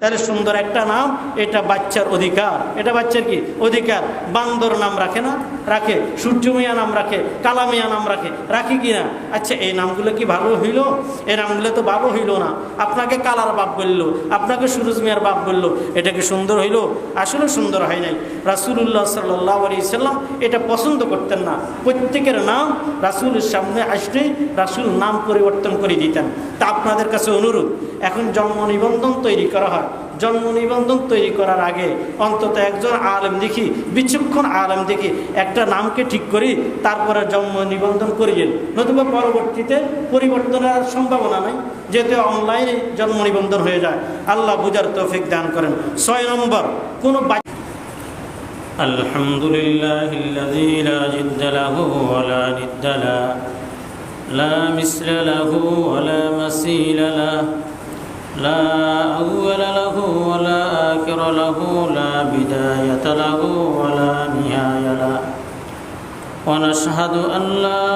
তাহলে সুন্দর একটা নাম, এটা বাচ্চার অধিকার। এটা বাচ্চার কি অধিকার? বান্দর নাম রাখে না? রাখে। সূর্য মিয়া নাম রাখে, কালা মিয়া নাম রাখে কি না? আচ্ছা, এই নামগুলো কি ভালো হইল? এই নামগুলো তো ভালো হইল না। আপনাকে কালার বাপ বললো, আপনাকে সুরজ মিয়ার বাপ বললো, এটা কি সুন্দর হইল? আসলে সুন্দর হয় নাই। রাসূলুল্লাহ সাল্লাল্লাহু আলাইহি সাল্লাম এটা পছন্দ করতেন না। প্রত্যেকের নাম রাসূলের সামনে আসলে রাসূল নাম পরিবর্তন করে দিতেন। তা আপনাদের কাছে অনুরোধ, এখন জন্ম নিবন্ধন তৈরি করা হয়, জন্ম নিবন্ধন তৈরি করার আগে অন্তত একজন আলেম দেখি, বিচক্ষণ আলেম দেখি একটা নামকে ঠিক করি, তারপরে জন্ম নিবন্ধন করিয়েন। নতুবা পরবর্তীতে পরিবর্তনের সম্ভাবনা নাই, যেহেতু অনলাইনে জন্ম নিবন্ধন হয়ে যায়। আল্লাহ বুঝার তৌফিক দান করেন। 6 নম্বর, কোনো আলহামদুলিল্লাহিল্লাযী লা জিদ্দা লাহু ওয়া লা নিদ্দা লাহু লা মিসলা লাহু ওয়া লা মাসীলা লাহু লা আউওয়ালা লাহু ওয়া লা আখিরা লাহু লা বিদায়াতা লাহু ওয়া লা নিহায়া লাহু ওয়া নাশহাদু আন লা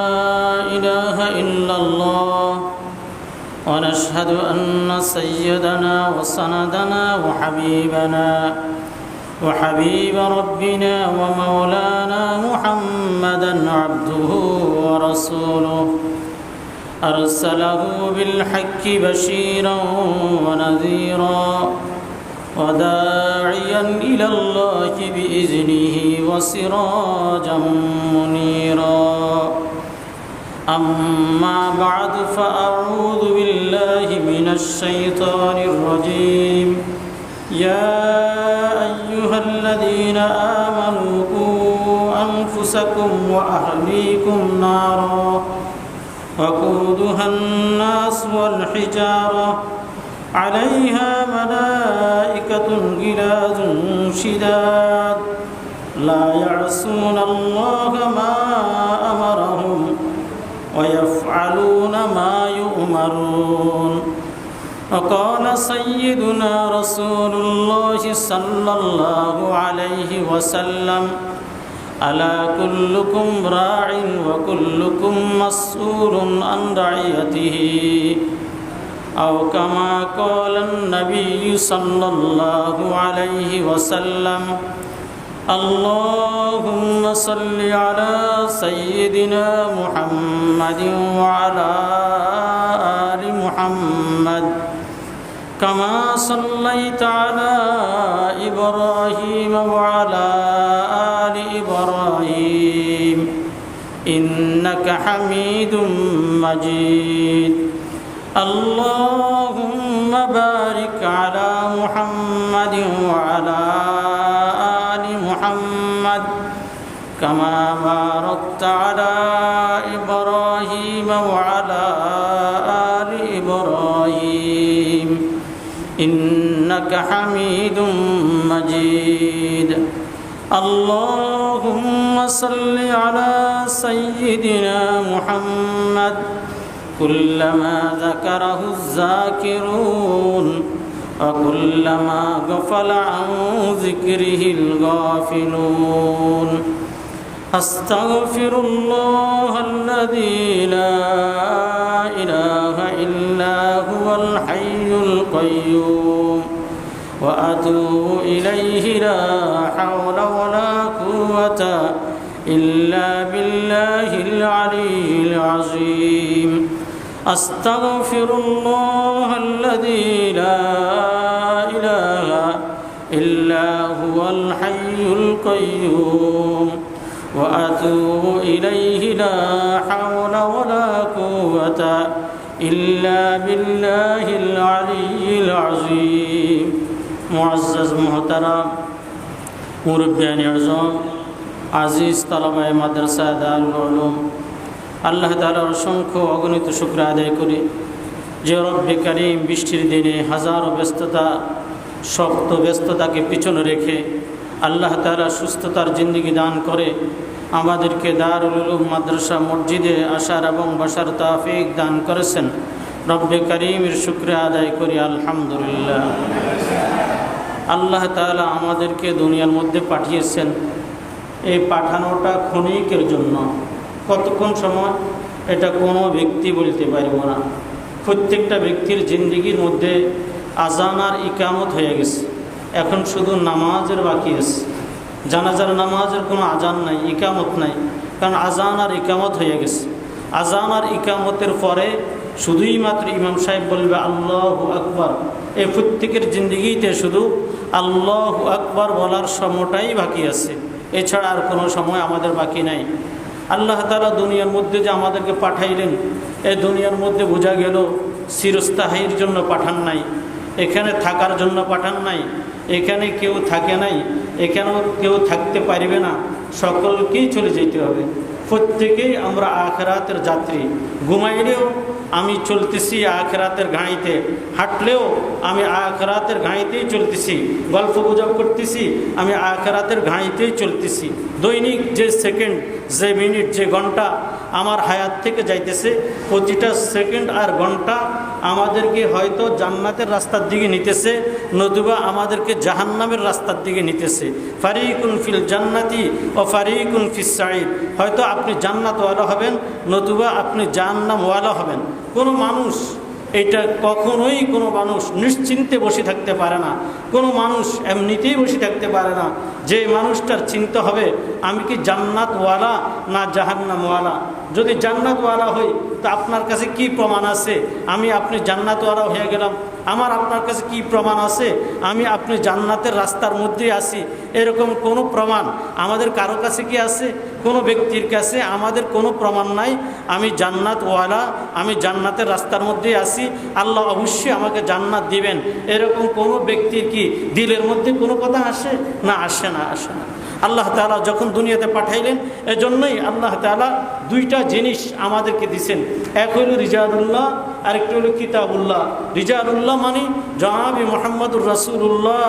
ইলাহা ইল্লাল্লাহ ওয়া নাশহাদু আন্না সাইয়্যিদানা ওয়া সানাদানা ওয়া হাবিবানা وحبيب ربنا ومولانا محمدا عبده ورسوله أرسله بالحق بشيرا ونذيرا وداعيا إلى الله بإذنه وسراجا منيرا أما بعد فأعوذ بالله من الشيطان الرجيم يا أيها الذين آمنوا قوا أنفسكم وأهليكم نارا وقودها الناس والحجارة عليها ملائكة غلاظ شداد لا يعصون الله ما أمرهم ويفعلون ما يؤمرون وقال سيدنا رسول الله صلى الله عليه وسلم ألا كلكم راع وكلكم مسؤول عن رعيته أو كما قال النبي صلى الله عليه وسلم اللهم صل على سيدنا محمد وعلى آل محمد كما صليت على إبراهيم وعلى آل إبراهيم إنك حميد مجيد اللهم بارك على محمد وعلى آل محمد كما باركت على إبراهيم وعلى آل إبراهيم إنك حميد مجيد اللهم صل على سيدنا محمد كلما ذكره الذاكرون وكلما غفل عن ذكره الغافلون أستغفر الله الذي لا إله إلا هو الحي القيوم وأتوب إليه لا حول ولا قوة إلا بالله العلي العظيم أستغفر الله الذي لا إله إلا هو الحي القيوم وأتوب إليه لا حول ولا قوة إلا بالله العلي العظيم معزز محترم মুরব্বিয়ান আযম আজিজ তালাবায়ে মাদ্রাসা দারুল উলুম, আল্লাহ তাআলার অসংখ্য অগণিত শুকর আদায় করি যে রব্বে কারীম বৃষ্টির দিনে হাজারো ব্যস্ততা, শক্ত ব্যস্ততাকে পিছনে রেখে আল্লাহ তাআলা সুস্থতার জিন্দেগি দান করে আমাদেরকে দারুল উলুম মাদ্রাসা মসজিদে আসার এবং বসার তৌফিক দান করেছেন। রব্বে কারীমের শুকর আদায় করি আলহামদুলিল্লাহ। আল্লাহ তাআলা আমাদেরকে দুনিয়ার মধ্যে পাঠিয়েছেন, এই পাঠানোটা ক্ষণিকের জন্য। কতক্ষণ সময় এটা কোনো ব্যক্তি বলতে পারব না। প্রত্যেকটা ব্যক্তির জিন্দেগির মধ্যে আজান আর ইকামত হয়ে গেছে, এখন শুধু নামাজের বাকি আছে। জানাজার নামাজের কোনো আজান নাই, ইকামত নাই, কারণ আজান আর ইকামত হয়ে গেছে। আজান আর ইকামতের পরে শুধুই মাত্র ইমাম সাহেব বলবে আল্লাহু আকবার। এই প্রত্যেকের জিন্দগিতে শুধু আল্লাহু আকবার বলার সময়টাই বাকি আছে, এছাড়া আর কোনো সময় আমাদের বাকি নাই। আল্লাহ তাআলা দুনিয়ার মধ্যে যে আমাদেরকে পাঠাইলেন, এই দুনিয়ার মধ্যে বোঝা গেল চিরস্থায়ীর জন্য পাঠান নাই, এখানে থাকার জন্য পাঠান নাই, এখানে কেউ থাকে নাই, এখানেও কেউ থাকতে পারবে না, সকলকেই চলে যেতে হবে। প্রত্যেকেই আমরা আখিরাতের যাত্রী। ঘুমাইলেও আমি চলতেছি আখিরাতের গাড়িতে, হাঁটলেও আমি আখিরাতের গাড়িতেই চলতেছি, গল্প গুজব করতেছি আমি আখিরাতের গাড়িতেই চলতেছি। দৈনিক যে সেকেন্ড, যে মিনিট, যে ঘন্টা আমার হায়াত থেকে যাইতেছে, প্রতিটা সেকেন্ড আর ঘন্টা আমাদেরকে হয়তো জান্নাতের রাস্তার দিকে নিতেছে, নতুবা আমাদেরকে জাহান্নামের রাস্তার দিকে নিতেছে। ফারিকুন ফিল জান্নাতি ও ফারিকুন ফিস সাঈর। হয়তো আপনি জান্নাতওয়ালা হবেন, নতুবা আপনি জাহান্নামওয়ালা হবেন। কোনো মানুষ এটা কখনোই কোনো মানুষ নিশ্চিন্তে বসে থাকতে পারে না, কোনো মানুষ এমনিতেই বসে থাকতে পারে না। যে মানুষটার চিন্তা হবে আমি কি জান্নাতওয়ালা না জাহান্নামওয়ালা। যদি জান্নাতওয়ালা হই তো আপনার কাছে কি প্রমাণ আছে আমি আপনি জান্নাতওয়ালা হয়ে গেলাম? আমার আপনার কাছে কি প্রমাণ আছে আমি আপনি জান্নাতের রাস্তার মধ্যেই আছি? এরকম কোনো প্রমাণ আমাদের কারো কাছে কি আছে? কোনো ব্যক্তির কাছে আমাদের কোনো প্রমাণ নাই আমি জান্নাতওয়ালা, আমি জান্নাতের রাস্তার মধ্যেই আছি, আল্লাহ অবশ্যই আমাকে জান্নাত দিবেন। এরকম কোনো ব্যক্তির কি দিলের মধ্যে কোনো কথা আসে? না, আসে না, আসে না। আল্লাহ তাআলা যখন দুনিয়াতে পাঠাইলেন, এজন্যই আল্লাহ তাআলা দুইটা জিনিস আমাদেরকে দিছেন। এক হইল রিজালুল্লাহ, আরেকটা হইল কিতাবুল্লাহ। রিজালুল্লাহ মানে জনাবে মুহাম্মদুর রাসূলুল্লাহ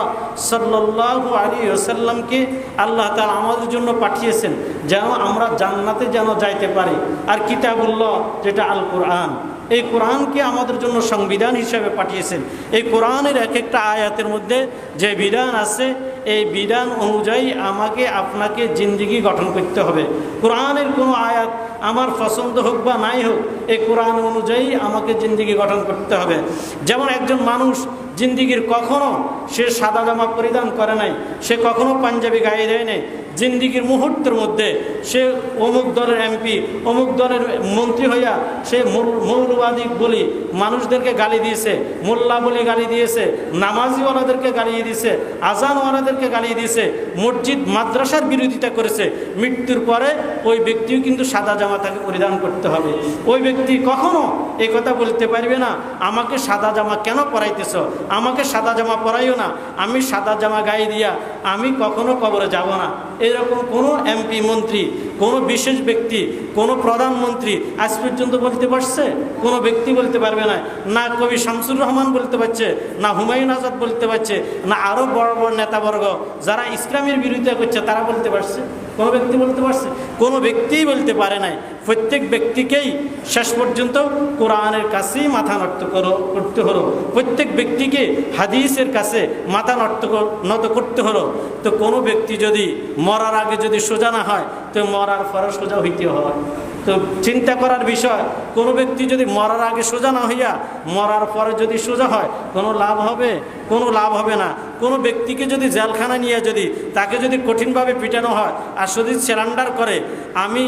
সাল্লাল্লাহু আলাইহি ওয়াসাল্লামকে আল্লাহ তাআলা আমাদের জন্য পাঠিয়েছেন যেন আমরা জান্নাতে যেন যাইতে পারি। আর কিতাবুল্লাহ যেটা আল কোরআন, এই কোরআনকে আমাদের জন্য সংবিধান হিসাবে পাঠিয়েছেন। এই কোরআনের এক একটা আয়াতের মধ্যে যে বিধান আছে, এই বিধান অনুযায়ী আমাকে আপনাকে জিন্দেগি গঠন করতে হবে। কোরআনের কোনো আয়াত আমার পছন্দ হোক বা নাই হোক, এই কোরআন অনুযায়ী আমাকে জিন্দেগি গঠন করতে হবে। যেমন একজন মানুষ জিন্দেগির কখনো সে সাদা জামা পরিধান করে নাই, সে কখনো পাঞ্জাবি গায়ে দেয় নাই, জিন্দেগির মুহূর্তের মধ্যে সে অমুক দলের এমপি, অমুক দলের মন্ত্রী হইয়া সে মৌলবাদী বলি মানুষদেরকে গালি দিয়েছে, মোল্লা বলে গালি দিয়েছে, নামাজিওয়ালাদেরকে গালি দিয়েছে, আজানওয়ালাদেরকে গালি দিয়েছে, মসজিদ মাদ্রাসার বিরোধিতা করেছে। মৃত্যুর পরে ওই ব্যক্তিও কিন্তু সাদা জামা তাকে পরিধান করতে হবে। ওই ব্যক্তি কখনো এই কথা বলতে পারবে না আমাকে সাদা জামা কেন পরাইতেছ, আমাকে সাদা জামা পরাইও না, আমি সাদা জামা গায়ে দিয়া আমি কখনো কবরে যাব না। এরকম কোনো এমপি, মন্ত্রী, কোনো বিশেষ ব্যক্তি, কোনো প্রধানমন্ত্রী আজ পর্যন্ত বলতে পারছে? কোনো ব্যক্তি বলতে পারবে না। না কবি শামসুর রহমান বলতে পারছে, না হুমায়ুন আজাদ বলতে পারছে, না আরও বড় বড় নেতাবর্গ যারা ইসলামের বিরোধিতা করছে তারা বলতে পারছে? কোনো ব্যক্তি বলতে পারছে? কোনো ব্যক্তিই বলতে পারে নাই। প্রত্যেক ব্যক্তিকেই শেষ পর্যন্ত কোরআনের কাছেই মাথা করতে হলো, প্রত্যেক ব্যক্তিকে হাদিসের কাছে মাথা নত করতে হলো। তো কোনো ব্যক্তি যদি মরার আগে যদি সোজা না হয় তো মরার পরে সোজা হইতে হয়। তো চিন্তা করার বিষয়, কোনো ব্যক্তি যদি মরার আগে সোজা না হইয়া মরার পরে যদি সোজা হয় কোনো লাভ হবে? কোনো লাভ হবে না। কোনো ব্যক্তিকে যদি জেলখানা নিয়ে যদি তাকে যদি কঠিনভাবে পিটানো হয় আর যদি সারেন্ডার করে আমি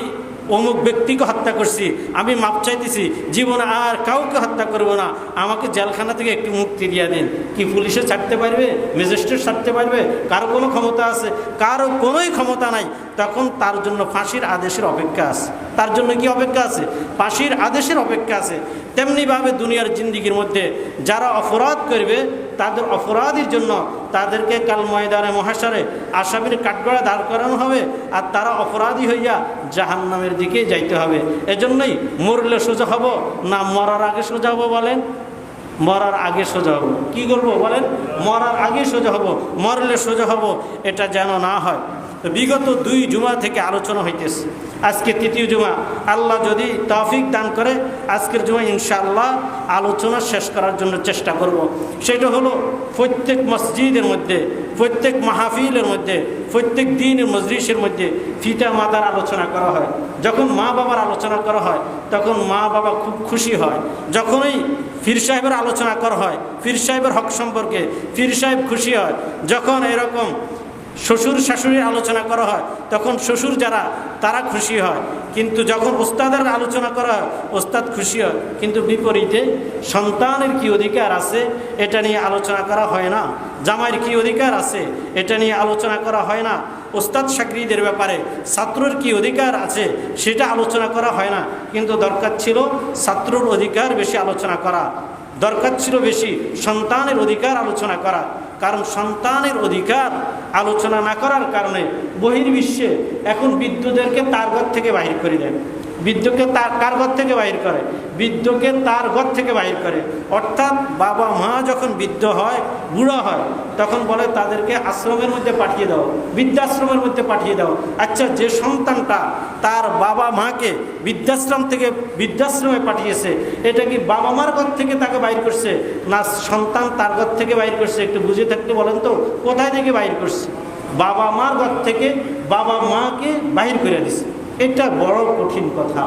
অমুক ব্যক্তিকে হত্যা করছি, আমি মাপ চাইতেছি, জীবনে আর কাউকে হত্যা করব না, আমাকে জেলখানা থেকে একটু মুক্তি দিয়ে দিন, কি পুলিশে ছাড়তে পারবে? ম্যাজিস্ট্রেট ছাড়তে পারবে? কারো কোনো ক্ষমতা আছে? কারো কোনোই ক্ষমতা নাই। তখন তার জন্য ফাঁসির আদেশের অপেক্ষা আছে। তার জন্য কি অপেক্ষা আছে? ফাঁসির আদেশের অপেক্ষা আছে। তেমনিভাবে দুনিয়ার জিন্দিগির মধ্যে যারা অপরাধ করবে তাদের অপরাধীর জন্য তাদেরকে কাল ময়দানে মহাশরে আসামির কাঠগড়ায় দাঁড় করানো হবে, আর তারা অপরাধী হইয়া জাহান্নামের দিকে যাইতে হবে। এজন্যই মরলে সোজা হব না মরার আগে সোজা হব? বলেন, মরার আগে সোজা হব। কি করবো বলেন? মরার আগে সোজা হব, মরলে সোজা হব, এটা যেন না হয়। তো বিগত 2 জুমা থেকে আলোচনা হইতেছে, আজকে 3য় জুমা। আল্লাহ যদি তৌফিক দান করে আজকের জুমা ইনশাআল্লাহ আলোচনা শেষ করার জন্য চেষ্টা করব। সেটা হলো প্রত্যেক মসজিদের মধ্যে, প্রত্যেক মাহফিলের মধ্যে, প্রত্যেক দিনের মজলিসের মধ্যে পিতা মাতার আলোচনা করা হয়। যখন মা বাবার আলোচনা করা হয় তখন মা বাবা খুব খুশি হয়। যখনই পীর সাহেবের আলোচনা করা হয়, পীর সাহেবের হক সম্পর্কে পীর সাহেব খুশি হয়। যখন এরকম শ্বশুর শাশুড়ির আলোচনা করা হয় তখন শ্বশুর যারা তারা খুশি হয়। কিন্তু যখন ওস্তাদের আলোচনা করা হয় ওস্তাদ খুশি হয়। কিন্তু বিপরীতে সন্তানের কি অধিকার আছে এটা নিয়ে আলোচনা করা হয় না, জামাইয়ের কি অধিকার আছে এটা নিয়ে আলোচনা করা হয় না, ওস্তাদ চাকরিদের ব্যাপারে ছাত্রর কি অধিকার আছে সেটা আলোচনা করা হয় না। কিন্তু দরকার ছিল ছাত্রর অধিকার বেশি আলোচনা করা, দরকার ছিল বেশি সন্তানের অধিকার আলোচনা করা। কারণ সন্তানের অধিকার আলোচনা না করার কারণে বহির্বিশ্বে এখন বৃদ্ধদেরকে তার ঘর থেকে বাহির করে দেয়। বৃদ্ধকে তার কার ঘর থেকে বাহির করে? বৃদ্ধকে তার ঘর থেকে বাহির করে। অর্থাৎ বাবা মা যখন বৃদ্ধ হয়, বুড়া হয়, তখন বলে তাদেরকে আশ্রমের মধ্যে পাঠিয়ে দাও, বৃদ্ধাশ্রমের মধ্যে পাঠিয়ে দাও। আচ্ছা, যে সন্তানটা তার বাবা মাকে বৃদ্ধাশ্রম থেকে বৃদ্ধাশ্রমে পাঠিয়েছে, এটা কি বাবা মার ঘর থেকে তাকে বাইর করছে না সন্তান তার ঘর থেকে বাইর করছে? একটু বুঝে থাকতে বলেন তো, কোথায় থেকে বাইর করছে? বাবা মার ঘর থেকে বাবা মাকে বাহির করে দিছে। এটা বড় কঠিন কথা।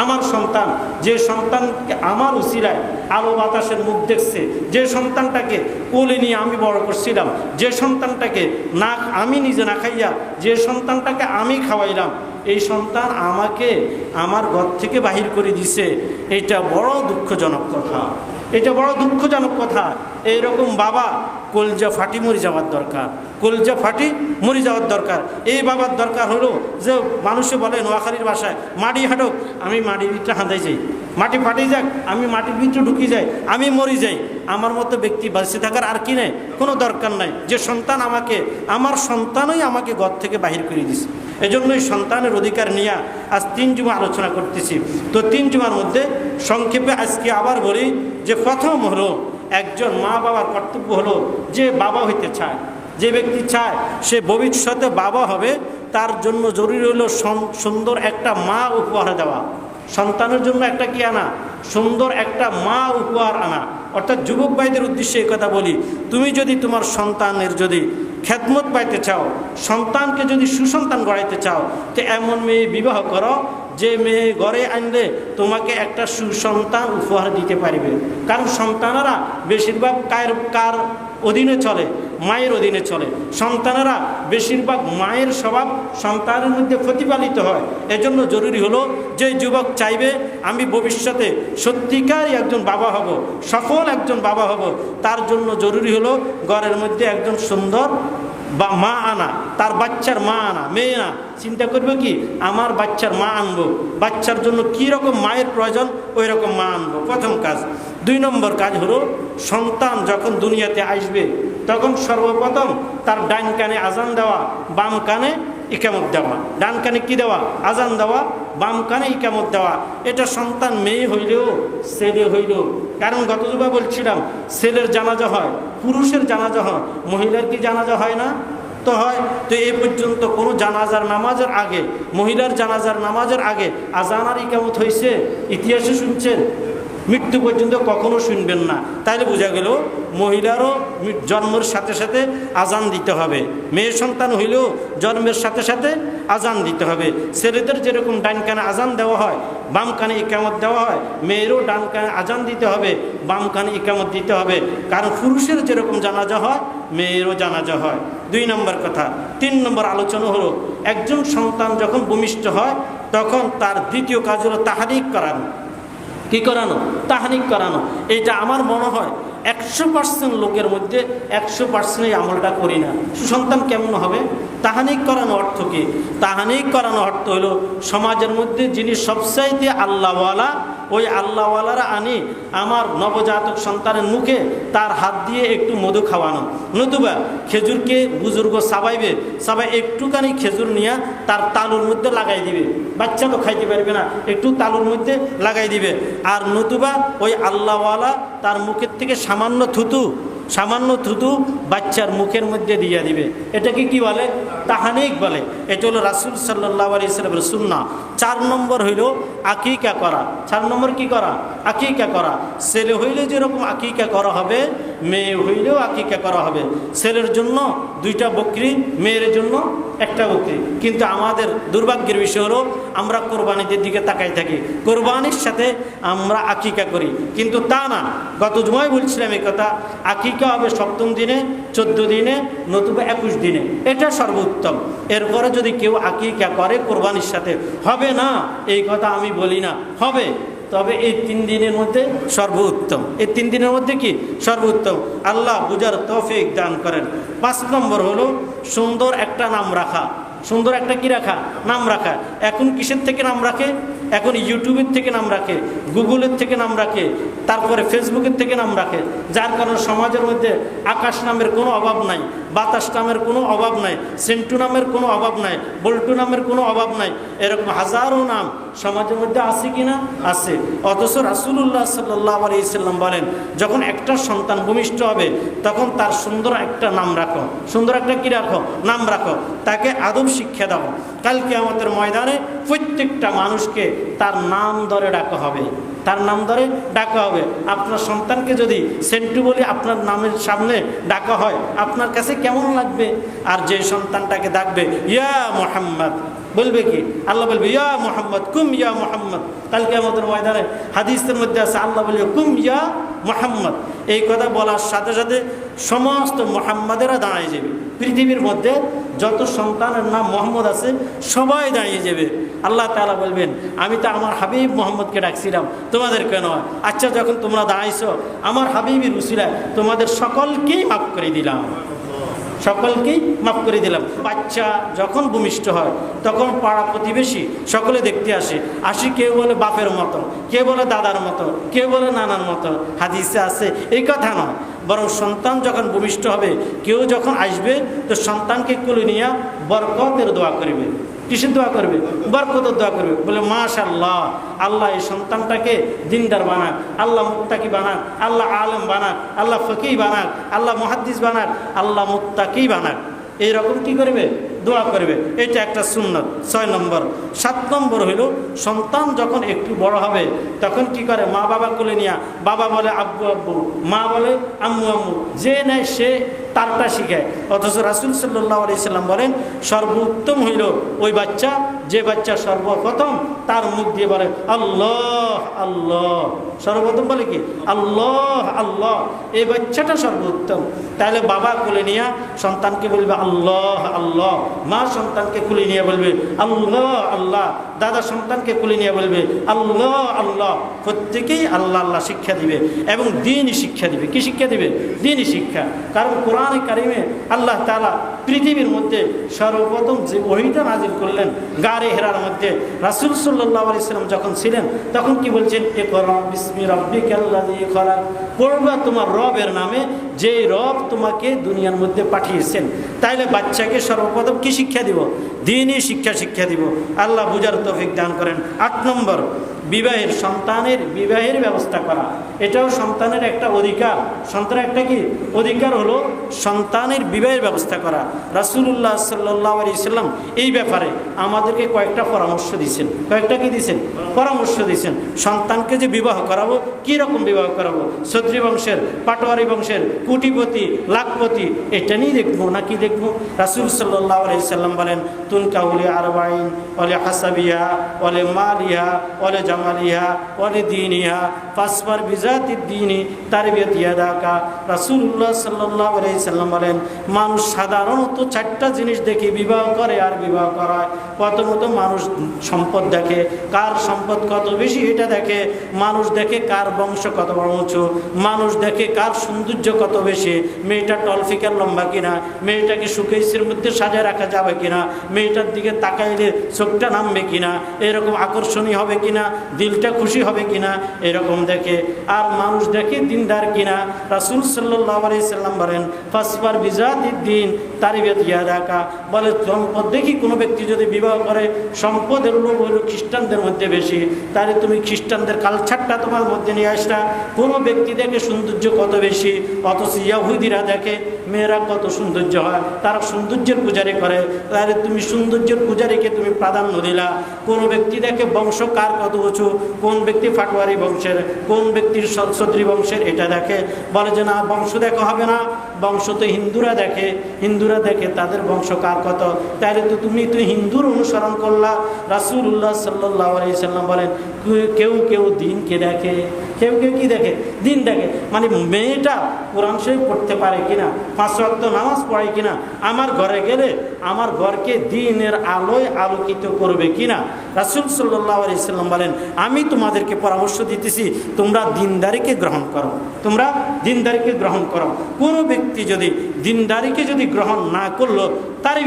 আমার সন্তান, যে সন্তানকে আমার উসিলায় আলো বাতাসের মুখ দেখছে, যে সন্তানটাকে কোলে নিয়ে আমি বড় করছিলাম, যে সন্তানটাকে না আমি নিজে না খাইয়া যে সন্তানটাকে আমি খাওয়াইলাম, এই সন্তান আমাকে আমার ঘর থেকে বাহির করে দিছে। এটা বড় দুঃখজনক কথা, এটা বড় দুঃখজনক কথা। এইরকম বাবা কলজা ফাটি মরে যাওয়ার দরকার, কলজা ফাটি মরে যাওয়ার দরকার। এই বাবার দরকার হলো যে মানুষে বলে নোয়াখালীর ভাষায় মাটি হাঁটুক, আমি মাটির ভিতরে হাঁদাই যাই, মাটি ফাটি যাক, আমি মাটির ভিতরে ঢুকি যাই, আমি মরি যাই। আমার মতো ব্যক্তি বাঁচে থাকার আর কি নেই, কোনো দরকার নাই। যে সন্তান আমাকে, আমার সন্তানই আমাকে ঘর থেকে বাহির করে দিছে। এজন্যই সন্তানের অধিকার নিয়ে আজ 3 জুমা আলোচনা করতেছি। তো 3 জুমার মধ্যে সংক্ষেপে আজকে আবার বলি যে প্রথম হলো একজন মা বাবার কর্তব্য হলো যে বাবা হইতে চায়, যে ব্যক্তি চায় সে ভবিষ্যতে বাবা হবে, তার জন্য জরুরি হলো সুন্দর একটা মা উপহার দেওয়া। সন্তানের জন্য একটা কি আনা? সুন্দর একটা মা উপহার আনা। অর্থাৎ যুবক ভাইদের উদ্দেশ্যে এই কথা বলি, তুমি যদি তোমার সন্তানের যদি খেদমত পাইতে চাও, সন্তানকে যদি সুসন্তান গড়াইতে চাও, তো এমন মেয়ে বিবাহ করো যে মেয়ে ঘরে আনলে তোমাকে একটা সুসন্তান উপহার দিতে পারবে। কারণ সন্তানেরা বেশিরভাগ কার অধীনে চলে? মায়ের অধীনে চলে। সন্তানেরা বেশিরভাগ মায়ের স্বভাব সন্তানের মধ্যে প্রতিপালিত হয়। এজন্য জরুরি হলো যে যুবক চাইবে আমি ভবিষ্যতে সত্যিকারই একজন বাবা হব, সফল একজন বাবা হব, তার জন্য জরুরি হলো ঘরের মধ্যে একজন সুন্দর বা মা আনা, তার বাচ্চার মা আনা। মেয়ে না চিন্তা করবে কি আমার বাচ্চার মা আনবো, বাচ্চার জন্য কী রকম মায়ের প্রয়োজন ওই রকম মা আনবো, প্রথম কাজ। 2 নম্বর কাজ হলো সন্তান যখন দুনিয়াতে আসবে তখন সর্বপ্রথম তার ডান কানে আজান দেওয়া, বাম কানে ইকামত দেওয়া। ডান কানে কি দেওয়া? আজান দেওয়া, বাম কানে ইকামত দেওয়া। এটা সন্তান মেয়ে হইলেও ছেলে হইলেও, কারণ গত যুবা বলছিলাম ছেলের জানাজা হয়, পুরুষের জানাজা হয়, মহিলার কি জানাজা হয় না? তো হয়। তো এই পর্যন্ত কোনো জানাজার নামাজের আগে, মহিলার জানাজার নামাজের আগে আজান আর ইকামত হয়েছে ইতিহাসে শুনছেন? মৃত্যু পর্যন্ত কখনো শুনবেন না। তাইলে বোঝা গেল মহিলারও জন্মের সাথে সাথে আজান দিতে হবে, মেয়ে সন্তান হইলেও জন্মের সাথে সাথে আজান দিতে হবে। ছেলেদের যেরকম ডান কানে আজান দেওয়া হয়, বাম কানে ইকামত দেওয়া হয়, মেয়েরও ডান কানে আজান দিতে হবে, বাম কানে ইকামত দিতে হবে। কারণ পুরুষের যেরকম জানাজা হয় মেয়েরও জানাজা হয়। 2 নম্বর কথা। 3 নম্বর আলোচনা হলো একজন সন্তান যখন ভূমিষ্ঠ হয় তখন তার দ্বিতীয় কাজ হলো তাহরিক করানো। কি করানো? তাহনিক করানো। এটা আমার মনে হয় 100% লোকের মধ্যে 100% এই আমলটা করি না। সুসন্তান কেমন হবে? তাহনিক করানো অর্থ কি? তাহনিক করানো অর্থ হলো সমাজের মধ্যে যিনি সবচাইতে আল্লাহওয়ালা, ওই আল্লাহওয়ালারা আনি আমার নবজাতক সন্তানের মুখে তার হাত দিয়ে একটু মধু খাওয়ানো, নতুবা খেজুরকে বুজুর্গ সাবাইবে, সাবাই একটুখানি খেজুর নিয়ে তার তালুর মধ্যে লাগাই দিবে। বাচ্চা তো খাইতে পারবে না, একটু তালুর মধ্যে লাগাই দিবে। আর নতুবা ওই আল্লাহওয়ালা তার মুখের থেকে সামান্য থুতু বাচ্চার মুখের মধ্যে দিয়ে দিবে। এটাকে কি বলে? তাহানিক বলে। এটা হলো রাসূল সাল্লাল্লাহু আলাইহি ওয়াসাল্লামের সুন্নাহ। 4 নম্বর হইল আকিকা করা। 4 নম্বর কি করা? আকিকা করা। ছেলে হইলে যেরকম আকিকা করা হবে, মেয়ে হইলেও আকিকা করা হবে। ছেলের জন্য 2টা বকরি, মেয়ের জন্য 1টা বকরি। কিন্তু আমাদের দুর্ভাগ্যের বিষয় হলো আমরা কোরবানিদের দিকে তাকাই থাকি, কোরবানির সাথে আমরা আকিকা করি, কিন্তু তা না। গত জুমায় বলছিলাম এই কথা, আকিকা হবে 7ম দিনে, 14 দিনে, নতুবা 21 দিনে, এটা সর্বোত্তম। এরপরে যদি কেউ আকিকা করে কোরবানির সাথে, হবে না এই কথা আমি বলি না, হবে, তবে এই 3 দিনের মধ্যে সর্বোত্তম। এই 3 দিনের মধ্যে কি সর্বোত্তম? আল্লাহ বুঝার তৌফিক দান করেন। 5 নম্বর হলো সুন্দর একটা নাম রাখা। সুন্দর একটা কি রাখা? নাম রাখা। এখন কিসের থেকে নাম রাখে? এখন ইউটিউবের থেকে নাম রাখে, গুগলের থেকে নাম রাখে, তারপরে ফেসবুকের থেকে নাম রাখে, যার কারণে সমাজের মধ্যে আকাশ নামের কোনো অভাব নাই, বাতাস নামের কোনো অভাব নাই, সেন্টু নামের কোনো অভাব নাই, বল্টু নামের কোনো অভাব নাই। এরকম হাজারো নাম সমাজের মধ্যে আছে কি না? আছে। অথচ রাসূলুল্লাহ সাল্লাল্লাহু আলাইহি সাল্লাম বলেন, যখন একটা সন্তান ভূমিষ্ঠ হবে তখন তার সুন্দর একটা নাম রাখো, সুন্দর একটা কি রাখো? নাম রাখো, তাকে আদব শিক্ষা দাও। কালকে আমাদের ময়দানে প্রত্যেকটা মানুষকে তার নাম ধরে ডাকা হবে, তার নাম ধরে ডাকা হবে। আপনার সন্তানকে যদি সেন্টু বলে আপনার নামের সামনে ডাকা হয়, আপনার কাছে কেমন লাগবে? আর যে সন্তানটাকে ডাকবে ইয়া মুহাম্মদ, বলবে কি? আল্লাহ বলবে ইয়া মুহাম্মদ, কুম ইয়া মুহাম্মদ। কালকে আমাদের ময়দানে হাদিসের মধ্যে আছে, আল্লাহ বলবে কুম ইয়া মুহাম্মদ। এই কথা বলার সাথে সাথে সমস্ত মুহাম্মাদেরা দাঁড়িয়ে যাবে। পৃথিবীর মধ্যে যত সন্তানের নাম মোহাম্মদ আছে সবাই দাঁড়িয়ে যাবে। আল্লাহ তাআলা বলবেন, আমি তো আমার হাবিব মোহাম্মদকে ডাকছিলাম, তোমাদের কেন? আচ্ছা, যখন তোমরা দাঁড়াইছো আমার হাবিবের উসিলায় তোমাদের সকলকেই মাফ করে দিলাম, সকলকেই মাফ করে দিলাম। বাচ্চা যখন ভূমিষ্ঠ হয় তখন পাড়া প্রতিবেশী সকলে দেখতে আসি, কেউ বলে বাপের মতো, কেউ বলে দাদার মতো, কেউ বলে নানার মতো। হাদিসে আছে এই কথা নয়, বরং সন্তান যখন ভূমিষ্ঠ হবে কেউ যখন আসবে তো সন্তানকে কোলে নিয়ে বরকতের দোয়া করবে। কিসের দোয়া করবে? বরকতের দোয়া করবে। বলে মাশাআল্লাহ, আল্লাহ এই সন্তানটাকে দিনদার বানাক, আল্লাহ মুত্তাকি বানাক, আল্লাহ আলেম বানাক, আল্লাহ ফকিহ বানাক, আল্লাহ মুহাদ্দিস বানাক, আল্লাহ মুত্তাকি বানাক। এইরকম কি করবে? দোয়া করবে। এটা একটা সুন্নত। 6 নম্বর। 7 নম্বর হইল সন্তান যখন একটু বড় হবে তখন কি করে? মা বাবা কোলে নিয়ে, বাবা বলে আব্বু আব্বু, মা বলে আম্মু আম্মু, যে নেয় সে তারটা শিখায়। অথচ রাসূল সাল্লাল্লাহু আলাইহি সাল্লাম বলেন, সর্বোত্তম হইল ওই বাচ্চা যে বাচ্চা সর্বপ্রথম তার মুখ দিয়ে বলে আল্লাহ আল্লাহ। সর্বপ্রথম বলে কি? আল্লাহ আল্লাহ। এই বাচ্চাটা সর্বোত্তম। তাহলে বাবা কোলে নিয়ে সন্তানকে বলবে আল্লাহ আল্লাহ, মা সন্তানকে কোলে নিয়ে বলবে আল্লাহ আল্লাহ, দাদা সন্তানকে কোলে নিয়ে বলবে আল্লাহ আল্লাহ। প্রত্যেকেই আল্লাহ আল্লাহ শিক্ষা দিবে এবং দ্বীনি শিক্ষা দিবে। কি শিক্ষা দিবে? দ্বীনি শিক্ষা। কারণ কোরআনে কারিমে আল্লাহ তাআলা পৃথিবীর মধ্যে সর্বপ্রথম যে ওহীটা নাজিল করলেন গারে হেরার মধ্যে, রাসূল সাল্লাল্লাহু আলাইহি সাল্লাম যখন ছিলেন তখন কি বলছেন? ইকরা বিসমি রাব্বিকাল্লাযী খলাক, পড়বা তোমার রবের নামে যে রব তোমাকে দুনিয়ার মধ্যে পাঠিয়েছেন। তাইলে বাচ্চাকে সর্বপ্রথম কি শিক্ষা দিব? দ্বীনি শিক্ষা দিব। আল্লাহ বুঝার তৌফিক দান করেন। 8 নম্বর, বিবাহের, সন্তানের বিবাহের ব্যবস্থা করা। এটাও সন্তানের একটা অধিকার। সন্তানের একটা কি অধিকার? হলো সন্তানের বিবাহের ব্যবস্থা করা। রাসূলুল্লাহ সাল্লাল্লাহু আলাইহি সাল্লাম এই ব্যাপারে আমাদেরকে কয়েকটা পরামর্শ দিয়েছেন। কয়েকটা কি দিয়েছেন? পরামর্শ দিয়েছেন। সন্তানকে যে বিবাহ করাবো, কি রকম বিবাহ করাবো? ছত্রী বংশের, পাটোয়ারি বংশের, কোটিপতি, লাখপতি, এটা নিয়ে দেখবো নাকি দেখবো? রাসূল সাল্লাল্লাহু আলাইহি সাল্লাম বলেন, তুনকাহুলি আরবাইন ওয়ালি হাসাবিহা ওয়ালি মালিহা ওয়ালি জামালিহা ওয়ালি দীনিহা ফাসবার বিজাতিদ দীনি তারবিয়াত ইয়াদাকা। রাসূলুল্লাহ সাল্লাল্লাহু আলাইহি সাল্লাম বলেন, মানুষ সাধারণত 4টা জিনিস দেখে বিবাহ করে আর বিবাহ করায়। প্রথমত মানুষ সম্পদ দেখে, কার সম্পদ কত বেশি এটা দেখে। মানুষ দেখে কার বংশ কত বড় উঁচু। মানুষ দেখে কার সৌন্দর্য কত বেশি, মেয়েটা টলফিকার লম্বা কিনা, মেয়েটাকে সুকেসের মধ্যে সাজায় রাখা যাবে কিনা, মেয়েটার দিকে তাকাইলে চোখটা নামবে কিনা, এরকম আকর্ষণীয় হবে কিনা, দিলটা খুশি হবে কিনা, এরকম দেখে। আর মানুষ দেখে দিনদার কিনা। রাসূল সাল্লাল্লাহু আলাইহি সাল্লাম বলেন, ফাসবার বিজাতিদ দ্বীন তারবিয়াত ইয়াদাকা। বলে সম্পদ দেখি কোনো ব্যক্তি যদি বিবাহ করে, সম্পদের লোভ হলো খ্রিস্টানদের মধ্যে বেশি, তাহলে তুমি খ্রিস্টানদের কালচারটা তোমার মধ্যে নিয়ে আসলা। কোনো ব্যক্তি দেখে সৌন্দর্য কত বেশি, অথচ ইহুদিরা দেখে মেয়েরা কত সৌন্দর্য হয়, তারা সৌন্দর্যের পূজারি করে, তাহলে তুমি সৌন্দর্যের পূজারীকে তুমি প্রাধান্য দিলা। কোন ব্যক্তি দেখে বংশ কার কত উঁচু, কোন ব্যক্তি ফাটোয়ারি বংশের, কোন ব্যক্তির ছত্রী বংশের, এটা দেখে। বলে যে না, বংশ দেখা হবে না, বংশ তো হিন্দুরা দেখে, হিন্দুরা দেখে তাদের বংশ কার কত। তাহলে তো তুমি হিন্দুর অনুসরণ করলা। রাসূলুল্লাহ সাল্লাল্লাহু আলাইহি সাল্লাম বলেন, কেউ কেউ দিনকে দেখে, কেউ কেউ কি দেখে, দিন দেখে। মানে মেয়েটা কোরআন শরীফ পড়তে পারে কিনা, 5 ওয়াক্ত নামাজ পড়ে কিনা, আমার ঘরে গেলে আমার ঘরকে দিনের আলোয় আলোকিত করবে কিনা। রাসূল সাল্লাল্লাহু আলাইহি সাল্লাম বলেন, আমি তোমাদেরকে পরামর্শ দিতেছি, তোমরা দিনদারিকে গ্রহণ করো, তোমরা দিনদারিকে গ্রহণ করো। কোনো ব্যক্তি যদি দিনদারিকে যদি গ্রহণ না করলো, তার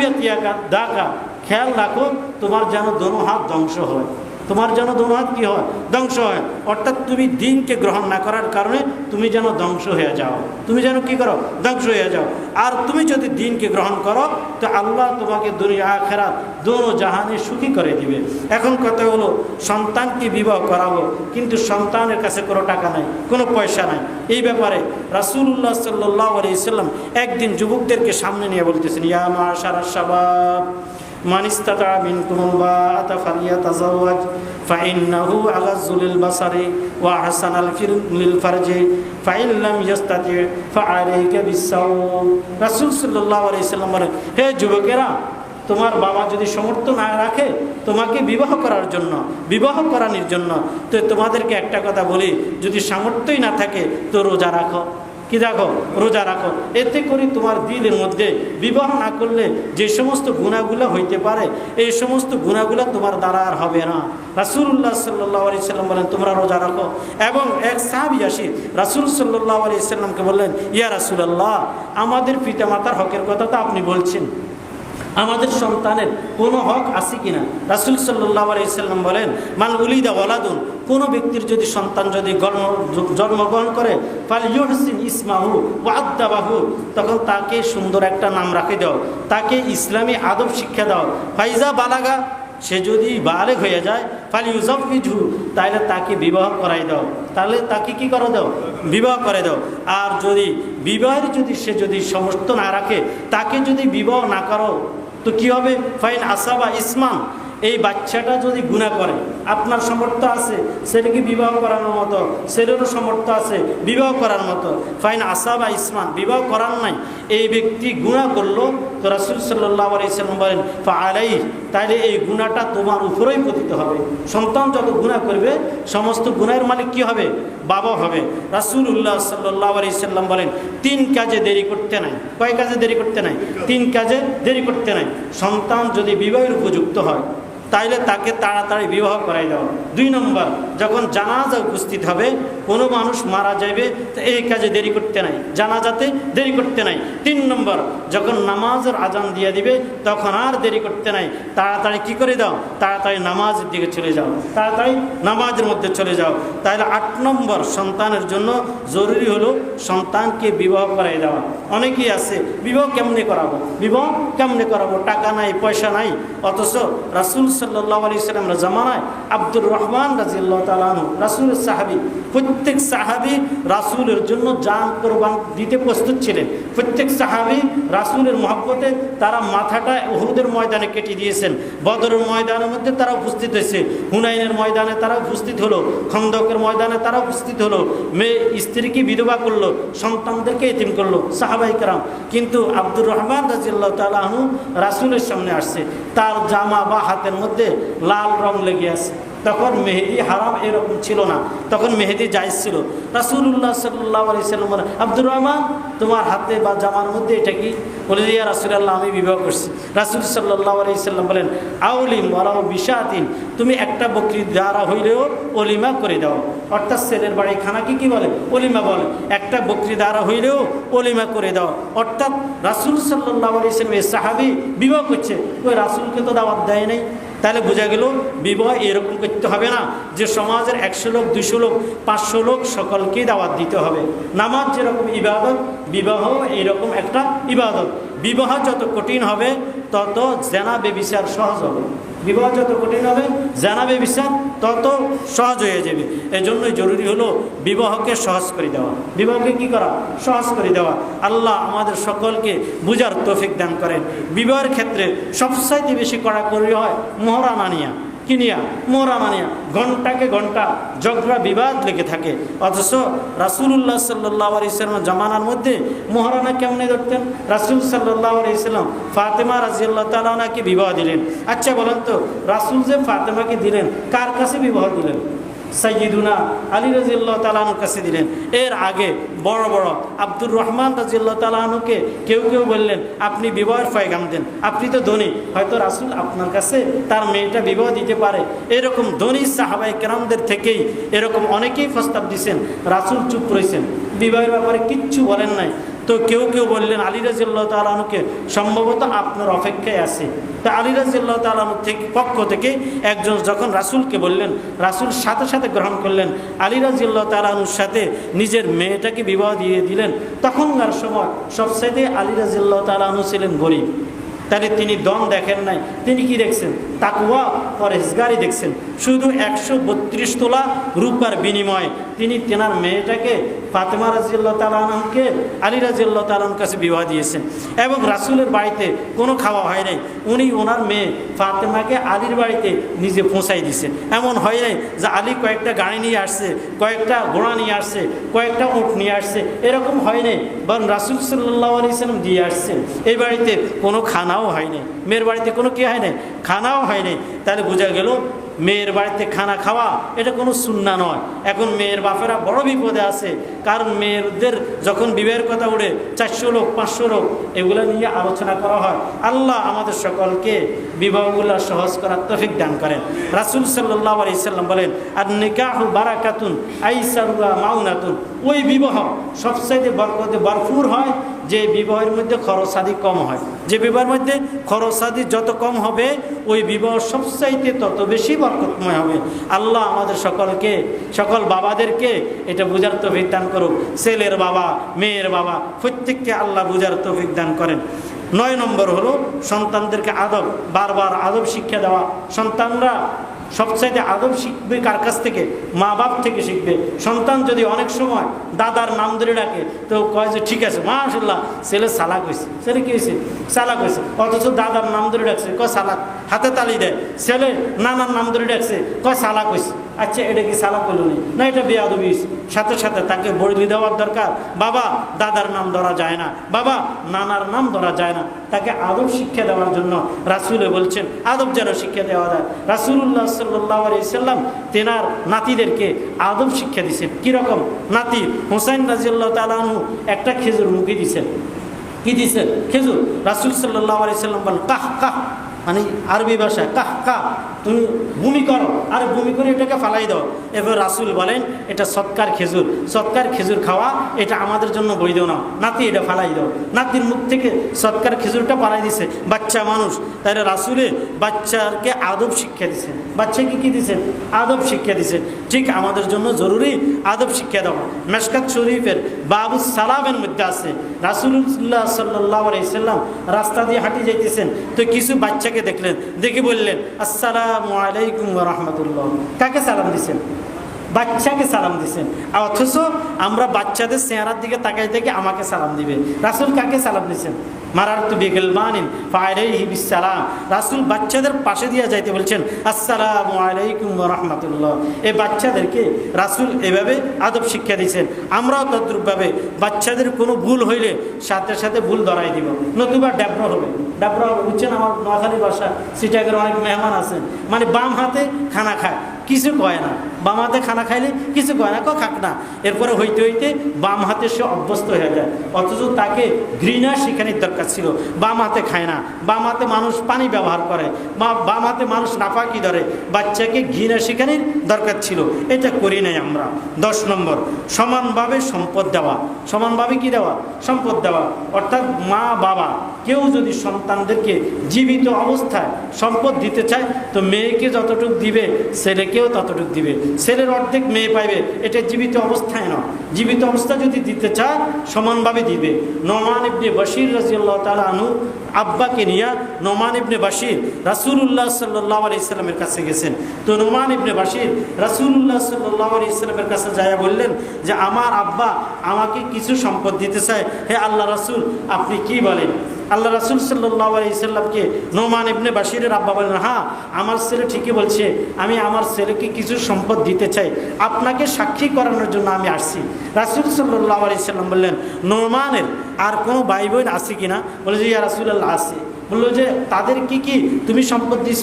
দাকা খেয়াল রাখো, তোমার যেন দোনো হাত ধ্বংস হয়, তোমার যেন দোনো হাত কি হয়, ধ্বংস হয়। অর্থাৎ তুমি দিনকে গ্রহণ না করার কারণে তুমি যেন ধ্বংস হয়ে যাও, তুমি যেন কি করো, ধ্বংস হয়ে যাও। আর তুমি যদি দিনকে গ্রহণ করো, তো আল্লাহ তোমাকে দুনিয়া আখিরাত দোনো জাহানে সুখী করে দিবে। এখন কথা হলো, সন্তানকে বিবাহ করাবো, কিন্তু সন্তানের কাছে কোনো টাকা নাই, কোনো পয়সা নাই। এই ব্যাপারে রাসূলুল্লাহ সাল্লাল্লাহু আলাইহি সাল্লাম একদিন যুবকদেরকে সামনে নিয়ে বলতেছেন, ইয়া মাশারাশ শাবাব মান ইসতাতা মিনকুমুল বাআতা ফালিয়াতাযাওয়াজ ফাইন্নাহু আগাযযু লিল বাসারি ওয়া আহসানাল লিল ফারজি ফাইন লাম ইস্তাতি ফাআলাইকা বিসসাওম। রাসূল সাল্লাল্লাহু আলাইহি সাল্লাম বলেন, হে যুবকেরা, তোমার বাবা যদি সামর্থ্য না রাখে তোমাকে বিবাহ করার জন্য, বিবাহ করানোর জন্য, তো তোমাদেরকে একটা কথা বলি, যদি সামর্থ্যই না থাকে তো রোজা রাখো। কি দেখো, রোজা রাখো। এতে করে তোমার দিলের মধ্যে বিবাহ না করলে যে সমস্ত গুনাহগুলো হইতে পারে, এই সমস্ত গুনাহগুলো তোমার দ্বারা আর হবে না। রাসূলুল্লাহ সাল্লাল্লাহু আলাইহি সাল্লাম বলেন, তোমরা রোজা রাখো। এবং এক সাহাবী আসি রাসূল সাল্লাল্লাহু আলাইহি সাল্লামকে বললেন, ইয়া রাসূলুল্লাহ, আমাদের পিতামাতার হকের কথা তো আপনি বলছেন, আমাদের সন্তানের কোনো হক আছে কিনা? রাসূল সাল্লাল্লাহু আলাইহি সাল্লাম বলেন, মান উলিদা ওয়ালাদুন, কোনো ব্যক্তির যদি সন্তান যদি জন্মগ্রহণ করে, ফালইউহসিন ইসমাহু ওয়া আদাবাহু, তখন তাকে সুন্দর একটা নাম রাখে দাও, তাকে ইসলামী আদব শিক্ষা দাও। ফাইজা বালাগা, সে যদি বালেগ হয়ে যায়, ফালিউযাওবিজহু, তাহলে তাকে বিবাহ করাই দাও, তাহলে তাকে কি করে দাও, বিবাহ করে দাও। আর যদি বিবাহের যদি সে যদি সামর্থ্য না রাখে, তাকে যদি বিবাহ না করো, তো কি হবে, ফাইন আসাবা ইসমান, এই বাচ্চাটা যদি গুনাহ করে, আপনার সামর্থ্য আছে ছেলেকে বিবাহ করানোর মতো, ছেলেরও সামর্থ্য আছে বিবাহ করার মতো, ফাইন আসাবা ইসমান, বিবাহ করার নাই, এই ব্যক্তি গুনাহ করলো, তো রাসূল সাল্লাল্লাহু আলাইহি সাল্লাম বলেন, ফাআলাইহি, তাহলে এই গুনাহটা তোমার উপরেই পতিত হবে। সন্তান যত গুনাহ করবে, সমস্ত গুনাহের মালিক কি হবে, বাবা হবে। রাসূলুল্লাহ সাল্লাল্লাহু আলাইহি সাল্লাম বলেন, 3 কাজে দেরি করতে নাই। কয় কাজে দেরি করতে নাই? 3 কাজে দেরি করতে নাই। সন্তান যদি বিবাহের উপযুক্ত হয়, তাইলে তাকে তাড়াতাড়ি বিবাহ করাই দাও। 2 নম্বর, যখন জানাজা উপস্থিত হবে, কোনো মানুষ মারা যাবে, তো এই কাজে দেরি করতে নাই, জানাজাতে দেরি করতে নাই। 3 নম্বর, যখন নামাজের আজান দিয়ে দিবে, তখন আর দেরি করতে নাই, তাড়াতাড়ি কি করে দাও, তাড়াতাড়ি নামাজের দিকে চলে যাও, তাড়াতাড়ি নামাজের মধ্যে চলে যাও। তাহলে 8 নম্বর, সন্তানের জন্য জরুরি হলো সন্তানকে বিবাহ করাই দেওয়া। অনেকেই আছে, বিবাহ কেমনে করাবো, বিবাহ কেমনে করাবো, টাকা নাই, পয়সা নাই। অথচ রাসূল সাল্লাল্লাহু আলাইহি সাল্লামের জামানায় আব্দুর রহমান রাদিয়াল্লাহু তাআলা আনহু, রাসূলের সাহাবী, প্রত্যেক সাহাবী রাসূলের জন্য জান কুরবান দিতে প্রস্তুত ছিলেন। প্রত্যেক সাহাবী রাসূলের মহব্বতে তারা মাথাটা উহুদের ময়দানে কেটে দিয়েছেন, বদরের ময়দানের মধ্যে তারা উপস্থিত হয়েছে, হুনাইনের ময়দানে তারা উপস্থিত হলো, খন্দকের ময়দানে তারা উপস্থিত হলো, মেয়ে স্ত্রীকে বিধবা করলো, সন্তানদেরকে এতিম করলো সাহাবায়ে কেরাম। কিন্তু আব্দুর রহমান রাদিয়াল্লাহু তাআলা আনহু রাসূলের সামনে আসছে, তার জামা বা হাতের মধ্যে লাল রং লেগে আছে। তখন মেহেদি হারাম এরকম ছিল না, তখন মেহেদি জায়েজ ছিল। রাসূলুল্লাহ সাল্লাল্লাহু আলাইহি সাল্লাম বলেন, আব্দুর রহমান, তোমার হাতে বা জামার মধ্যে এটা কি? বলে, ইয়া রাসূলুল্লাহ, আমি বিবাহ করছি। রাসূল সাল্লাল্লাহু আলাইহি সাল্লাম বলেন, আউলিম ওয়ালাউ বিশাতিন, তুমি একটা বকরি দ্বারা হইলেও অলিমা করে দাও। অর্থাৎ ছেলের বাড়ি খানাকে কি বলে? অলিমা বলে। একটা বকরি দ্বারা হইলেও অলিমা করে দাও। অর্থাৎ রাসূল সাল্লাল্লাহু আলাইহি সাল্লাম এই সাহাবী বিবাহ করছে, ওই রাসূলকে তো দাওয়াত দেয় নাই। তাহলে বোঝা গেল বিবাহ এরকম করতে হবে না যে সমাজের 100 লোক, 200 লোক, 500 লোক সকলকেই দাওয়াত দিতে হবে। নামাজ যেরকম ইবাদত, বিবাহ এরকম একটা ইবাদত। বিবাহ যত কঠিন হবে তত জেনা বেবিচার সহজ হবে। বিবাহ যত কঠিন হবে, জেনা বেবিচার তত সহজ হয়ে যাবে। এজন্যই জরুরি হলো বিবাহকে সহজ করে দেওয়া। বিবাহকে কি করা? সহজ করে দেওয়া। আল্লাহ আমাদের সকলকে বুঝার তৌফিক দান করেন। বিবাহের ক্ষেত্রে সবচাইতে বেশি কড়াকড়ি হয় মোহরানা নিয়া, কি নিয়া? মোহরানা নিয়া। ঘন্টাকে ঘন্টা ঝগড়া বিবাদ লেগে থাকে। অথচ রাসূলুল্লাহ সাল্লাল্লাহু আলাইহি সাল্লাম জামানার মধ্যে মোহরানা কেমনে ধরতেন? রাসূল সাল্লাল্লাহু আলাইহি সাল্লাম ফাতেমা রাদিয়াল্লাহু তাআলা আনহাকে বিবাহ দিলেন। আচ্ছা বলেন তো, রাসূল যে ফাতেমাকে দিলেন, কার কাছে বিবাহ দিলেন? সাইয়্যিদুনা আলী রাদিয়াল্লাহু তাআলা আনহুর কাছে দিলেন। এর আগে বড় বড় আব্দুর রহমান রাদিয়াল্লাহু তাআলা আনহুকে কেউ কেউ বললেন, আপনি বিবাহের পয়গাম দেন, আপনি তো ধনী, হয়তো রাসূল আপনার কাছে তার মেয়েটা বিবাহ দিতে পারে। এরকম ধনী সাহাবায়ে কেরামদের থেকেই এরকম অনেকেই প্রস্তাব দিয়েছেন, রাসূল চুপ রয়েছেন, বিবাহের ব্যাপারে কিচ্ছু বলেন নাই। তো কেউ কেউ বললেন আলী রাদিয়াল্লাহু তাআলা আনহুকে সম্ভবত আপনার অপেক্ষায় আছে। তা আলী রাদিয়াল্লাহু তাআলা আনহু পক্ষ থেকে একজন যখন রাসূলকে বললেন, রাসূল সাথে সাথে গ্রহণ করলেন, আলী রাদিয়াল্লাহু তাআলা আনহুর সাথে নিজের মেয়েটাকে বিবাহ দিয়ে দিলেন। তখনকার সময় সবচাইতে আলী রাদিয়াল্লাহু তাআলা আনহু ছিলেন গরিব। তাহলে তিনি দম দেখেন নাই, তিনি কি দেখছেন? তাকওয়া পরহেজগারি দেখছেন। শুধু 132 তোলা রূপার বিনিময়ে তিনি তেনার মেয়েটাকে ফাতেমা রাদিয়াল্লাহু তাআলা আনহাকে আলী রাদিয়াল্লাহু তাআলা আনহুর কাছে বিবাহ দিয়েছেন। এবং রাসূলের বাড়িতে কোনো খাওয়া হয় নাই, উনি ওনার মেয়ে ফাতেমাকে আলীর বাড়িতে নিজে পৌঁছাই দিয়েছেন। এমন হয় নাই যে আলী কয়েকটা গাড়ি নিয়ে আসছে, কয়েকটা ঘোড়া নিয়ে আসছে, কয়েকটা উট নিয়ে আসছে, এরকম হয় নাই। বরং রাসূল সাল্লাল্লাহু আলাইহি সাল্লাম দিয়ে আসছেন। এই বাড়িতে কোনো খানাও হয় নাই, মেয়ের বাড়িতে কোনো কি হয় নাই? খানাও হয় নাই। তাহলে বোঝা গেল মেয়ের বাড়িতে খানা খাওয়া এটা কোনো সুন্নাহ নয়। এখন মেয়ের বাপেরা বড় বিপদে আছে, কারণ মেয়েদের যখন বিবাহের কথা উঠে 400 লোক 500 লোক এগুলো নিয়ে আলোচনা করা হয়। আল্লাহ আমাদের সকলকে বিবাহগুলো সহজ করার তৌফিক দান করেন। রাসূল সাল্লাল্লাহু আলাইহি সাল্লাম বলেন, আর নিকাহু বারাকাতুন আইসারুহা মাউনাতুন। ওই বিবাহ সবচাইতে বরকতে ভরপুর হয় যে বিবাহের মধ্যে খরচাদি কম হয়। যে বিবাহের মধ্যে খরচাদি যত কম হবে, ওই বিবাহ সবচাইতে তত বেশি বরকতময় হবে। আল্লাহ আমাদের সকলকে, সকল বাবাদেরকে এটা বুঝার তৌফিক দান করুক। ছেলের বাবা, মেয়ের বাবা প্রত্যেককে আল্লাহ বুঝার তৌফিক দান করেন। 9 নম্বর হলো সন্তানদেরকে আদব, বারবার আদব শিক্ষা দেওয়া। সন্তানরা সবচাইতে আদব শিখবে কার কাছ থেকে? মা বাপ থেকে শিখবে। সন্তান যদি অনেক সময় দাদার নাম ধরে ডাকে, তো কয় যে ঠিক আছে মাশাআল্লাহ ছেলে চালাক হয়েছে। ছেলে কি হয়েছে? চালাক হয়েছে। অথচ দাদার নাম ধরে ডাকছে, কয় চালাক, হাতে তালি দেয়। ছেলে নানার নাম ধরে ডাকছে, কয় চালাক হয়েছে। আচ্ছা এটা কি চালাক হলো না, এটা বেয়াদবি। সাথে সাথে তাকে বদলি দেওয়ার দরকার। বাবা দাদার নাম ধরা যায় না, বাবা নানার নাম ধরা যায় না। তাকে আদব শিক্ষা দেওয়ার জন্য রাসূলে বলছেন আদব যেন শিক্ষা দেওয়া যায়। রাসূলুল্লাহ সাল্লাল্লাহু আলাইহি সাল্লাম তেনার নাতিদেরকে আদব শিক্ষা দিয়েছেন। কীরকম? নাতি হুসাইন রাদিয়াল্লাহু তাআলা আনহু একটা খেজুর মুখে দিয়েছেন। কি দিয়েছেন? খেজুর। রাসূল সাল্লাল্লাহু আলাইহি সাল্লাম বলেন কাহ কাহ, মানে আরবি ভাষায় কাহ কাহ, তুমি বমি করো, আর বমি করে এটাকে ফালাই দাও। এবার রাসূল বলেন এটা সৎকার খেজুর, সৎকার খেজুর খাওয়া এটা আমাদের জন্য বৈধ না, নাতি এটা ফালাই দাও। নাতির মুখ থেকে সৎকার খেজুরটা ফালাই দিছে বাচ্চা মানুষ। তাহলে রাসূলে বাচ্চাকে আদব শিক্ষা দিচ্ছেন। বাচ্চাকে কি দিচ্ছেন? আদব শিক্ষা দিচ্ছেন। ঠিক আমাদের জন্য জরুরি আদব শিক্ষা দেওয়া। মেশকাত শরীফের বাবুস সালামের মধ্যে আছে রাসূলুল্লাহ সাল্লাল্লাহু আলাইহি সাল্লাম রাস্তা দিয়ে হাঁটি যাইতেছেন, তো কিছু বাচ্চাকে দেখলেন, দেখে বললেন আসসালামু আলাইকুম ওয়া রাহমাতুল্লাহ। কাকে সালাম দিছেন? বাচ্চাকে সালাম দিছেন। অথচ আমরা বাচ্চাদের চেহারার দিকে তাকাই থেকে আমাকে সালাম দিবে। রাসূল কাকে সালাম দিছেন? মারারতু বিগিলমানিন ফাআলাইহি বিসসালাম। রাসূল বাচ্চাদের পাশে দিয়ে যাইতে বলছেন আসসালামু আলাইকুম ওয়া রাহমাতুল্লাহ। এই বাচ্চাদেরকে রাসূল এভাবে আদব শিক্ষা দিয়েছেন। আমরাও তদ্রূপভাবে বাচ্চাদের কোনো ভুল হইলে সাথে সাথে ভুল ধরাই দিব, নতুবা ড্যাবরা হবে। ড্যাবরা হবে বুঝছেন? আমার নোয়াখালী ভাষা, সিটাগের অনেক মেহমান আছেন, মানে বাম হাতে খানা খায়, কিছু কয় না। বাম হাতে খানা খাইলে কিছু কয় না, খাক না। এরপরে হইতে হইতে বাম হাতে সে অভ্যস্ত হয়ে যায়। অথচ তাকে ঘৃণা শিখানোর দরকার ছিল। বাম হাতে খায় না, বাম হাতে মানুষ পানি ব্যবহার করে, বাম হাতে মানুষ নাপাকি ধরে। বাচ্চাকে ঘৃণা শিখানোর দরকার ছিল, এটা করি নাই আমরা। 10 নম্বর সমানভাবে সম্পদ দেওয়া। সমানভাবে কি দেওয়া? সম্পদ দেওয়া। অর্থাৎ মা বাবা কেউ যদি সন্তানদেরকে জীবিত অবস্থায় সম্পদ দিতে চায়, তো মেয়েকে যতটুকু দিবে ছেলেকেও ততটুকু দিবে, ছেলের অর্ধেক মেয়ে পাইবে। এটা জীবিত অবস্থায় নয়, জীবিত অবস্থা যদি দিতে চায় সমানভাবে দিবে। নোমান ইবনে বশির রাদিয়াল্লাহু তাআলা আনহু আব্বাকে নিয়ে নোমান ইবনে বশির রাসূলুল্লাহ সাল্লাল্লাহু আলাইহি সাল্লামের কাছে গেছেন। তো নোমান ইবনে বশির রাসূলুল্লাহ সাল্লাল্লাহু আলাইহি সাল্লামের কাছে যায় বললেন যে আমার আব্বা আমাকে কিছু সম্পদ দিতে চায়, হে আল্লাহ রাসূল আপনি কি বলেন? আল্লাহ রাসূল সাল্লাল্লাহু আলাইহি সাল্লামকে নোমান ইবনে বশিরের আব্বা বলেন, হ্যাঁ আমার ছেলে ঠিকই বলছে, আমি আমার ছেলেকে কিছু সম্পদ দিতে চাই, আপনাকে সাক্ষী করানোর জন্য আমি আসছি। রাসূল সাল্লাল্লাহু আলাইহি সাল্লাম বললেন, নোমানের আর কোনো ভাই বোন আছে কিনা? বলে যে ইয়া রাসূলুল্লাহ আছে। বললো যে তাদের কি তুমি সম্পদ দিছ?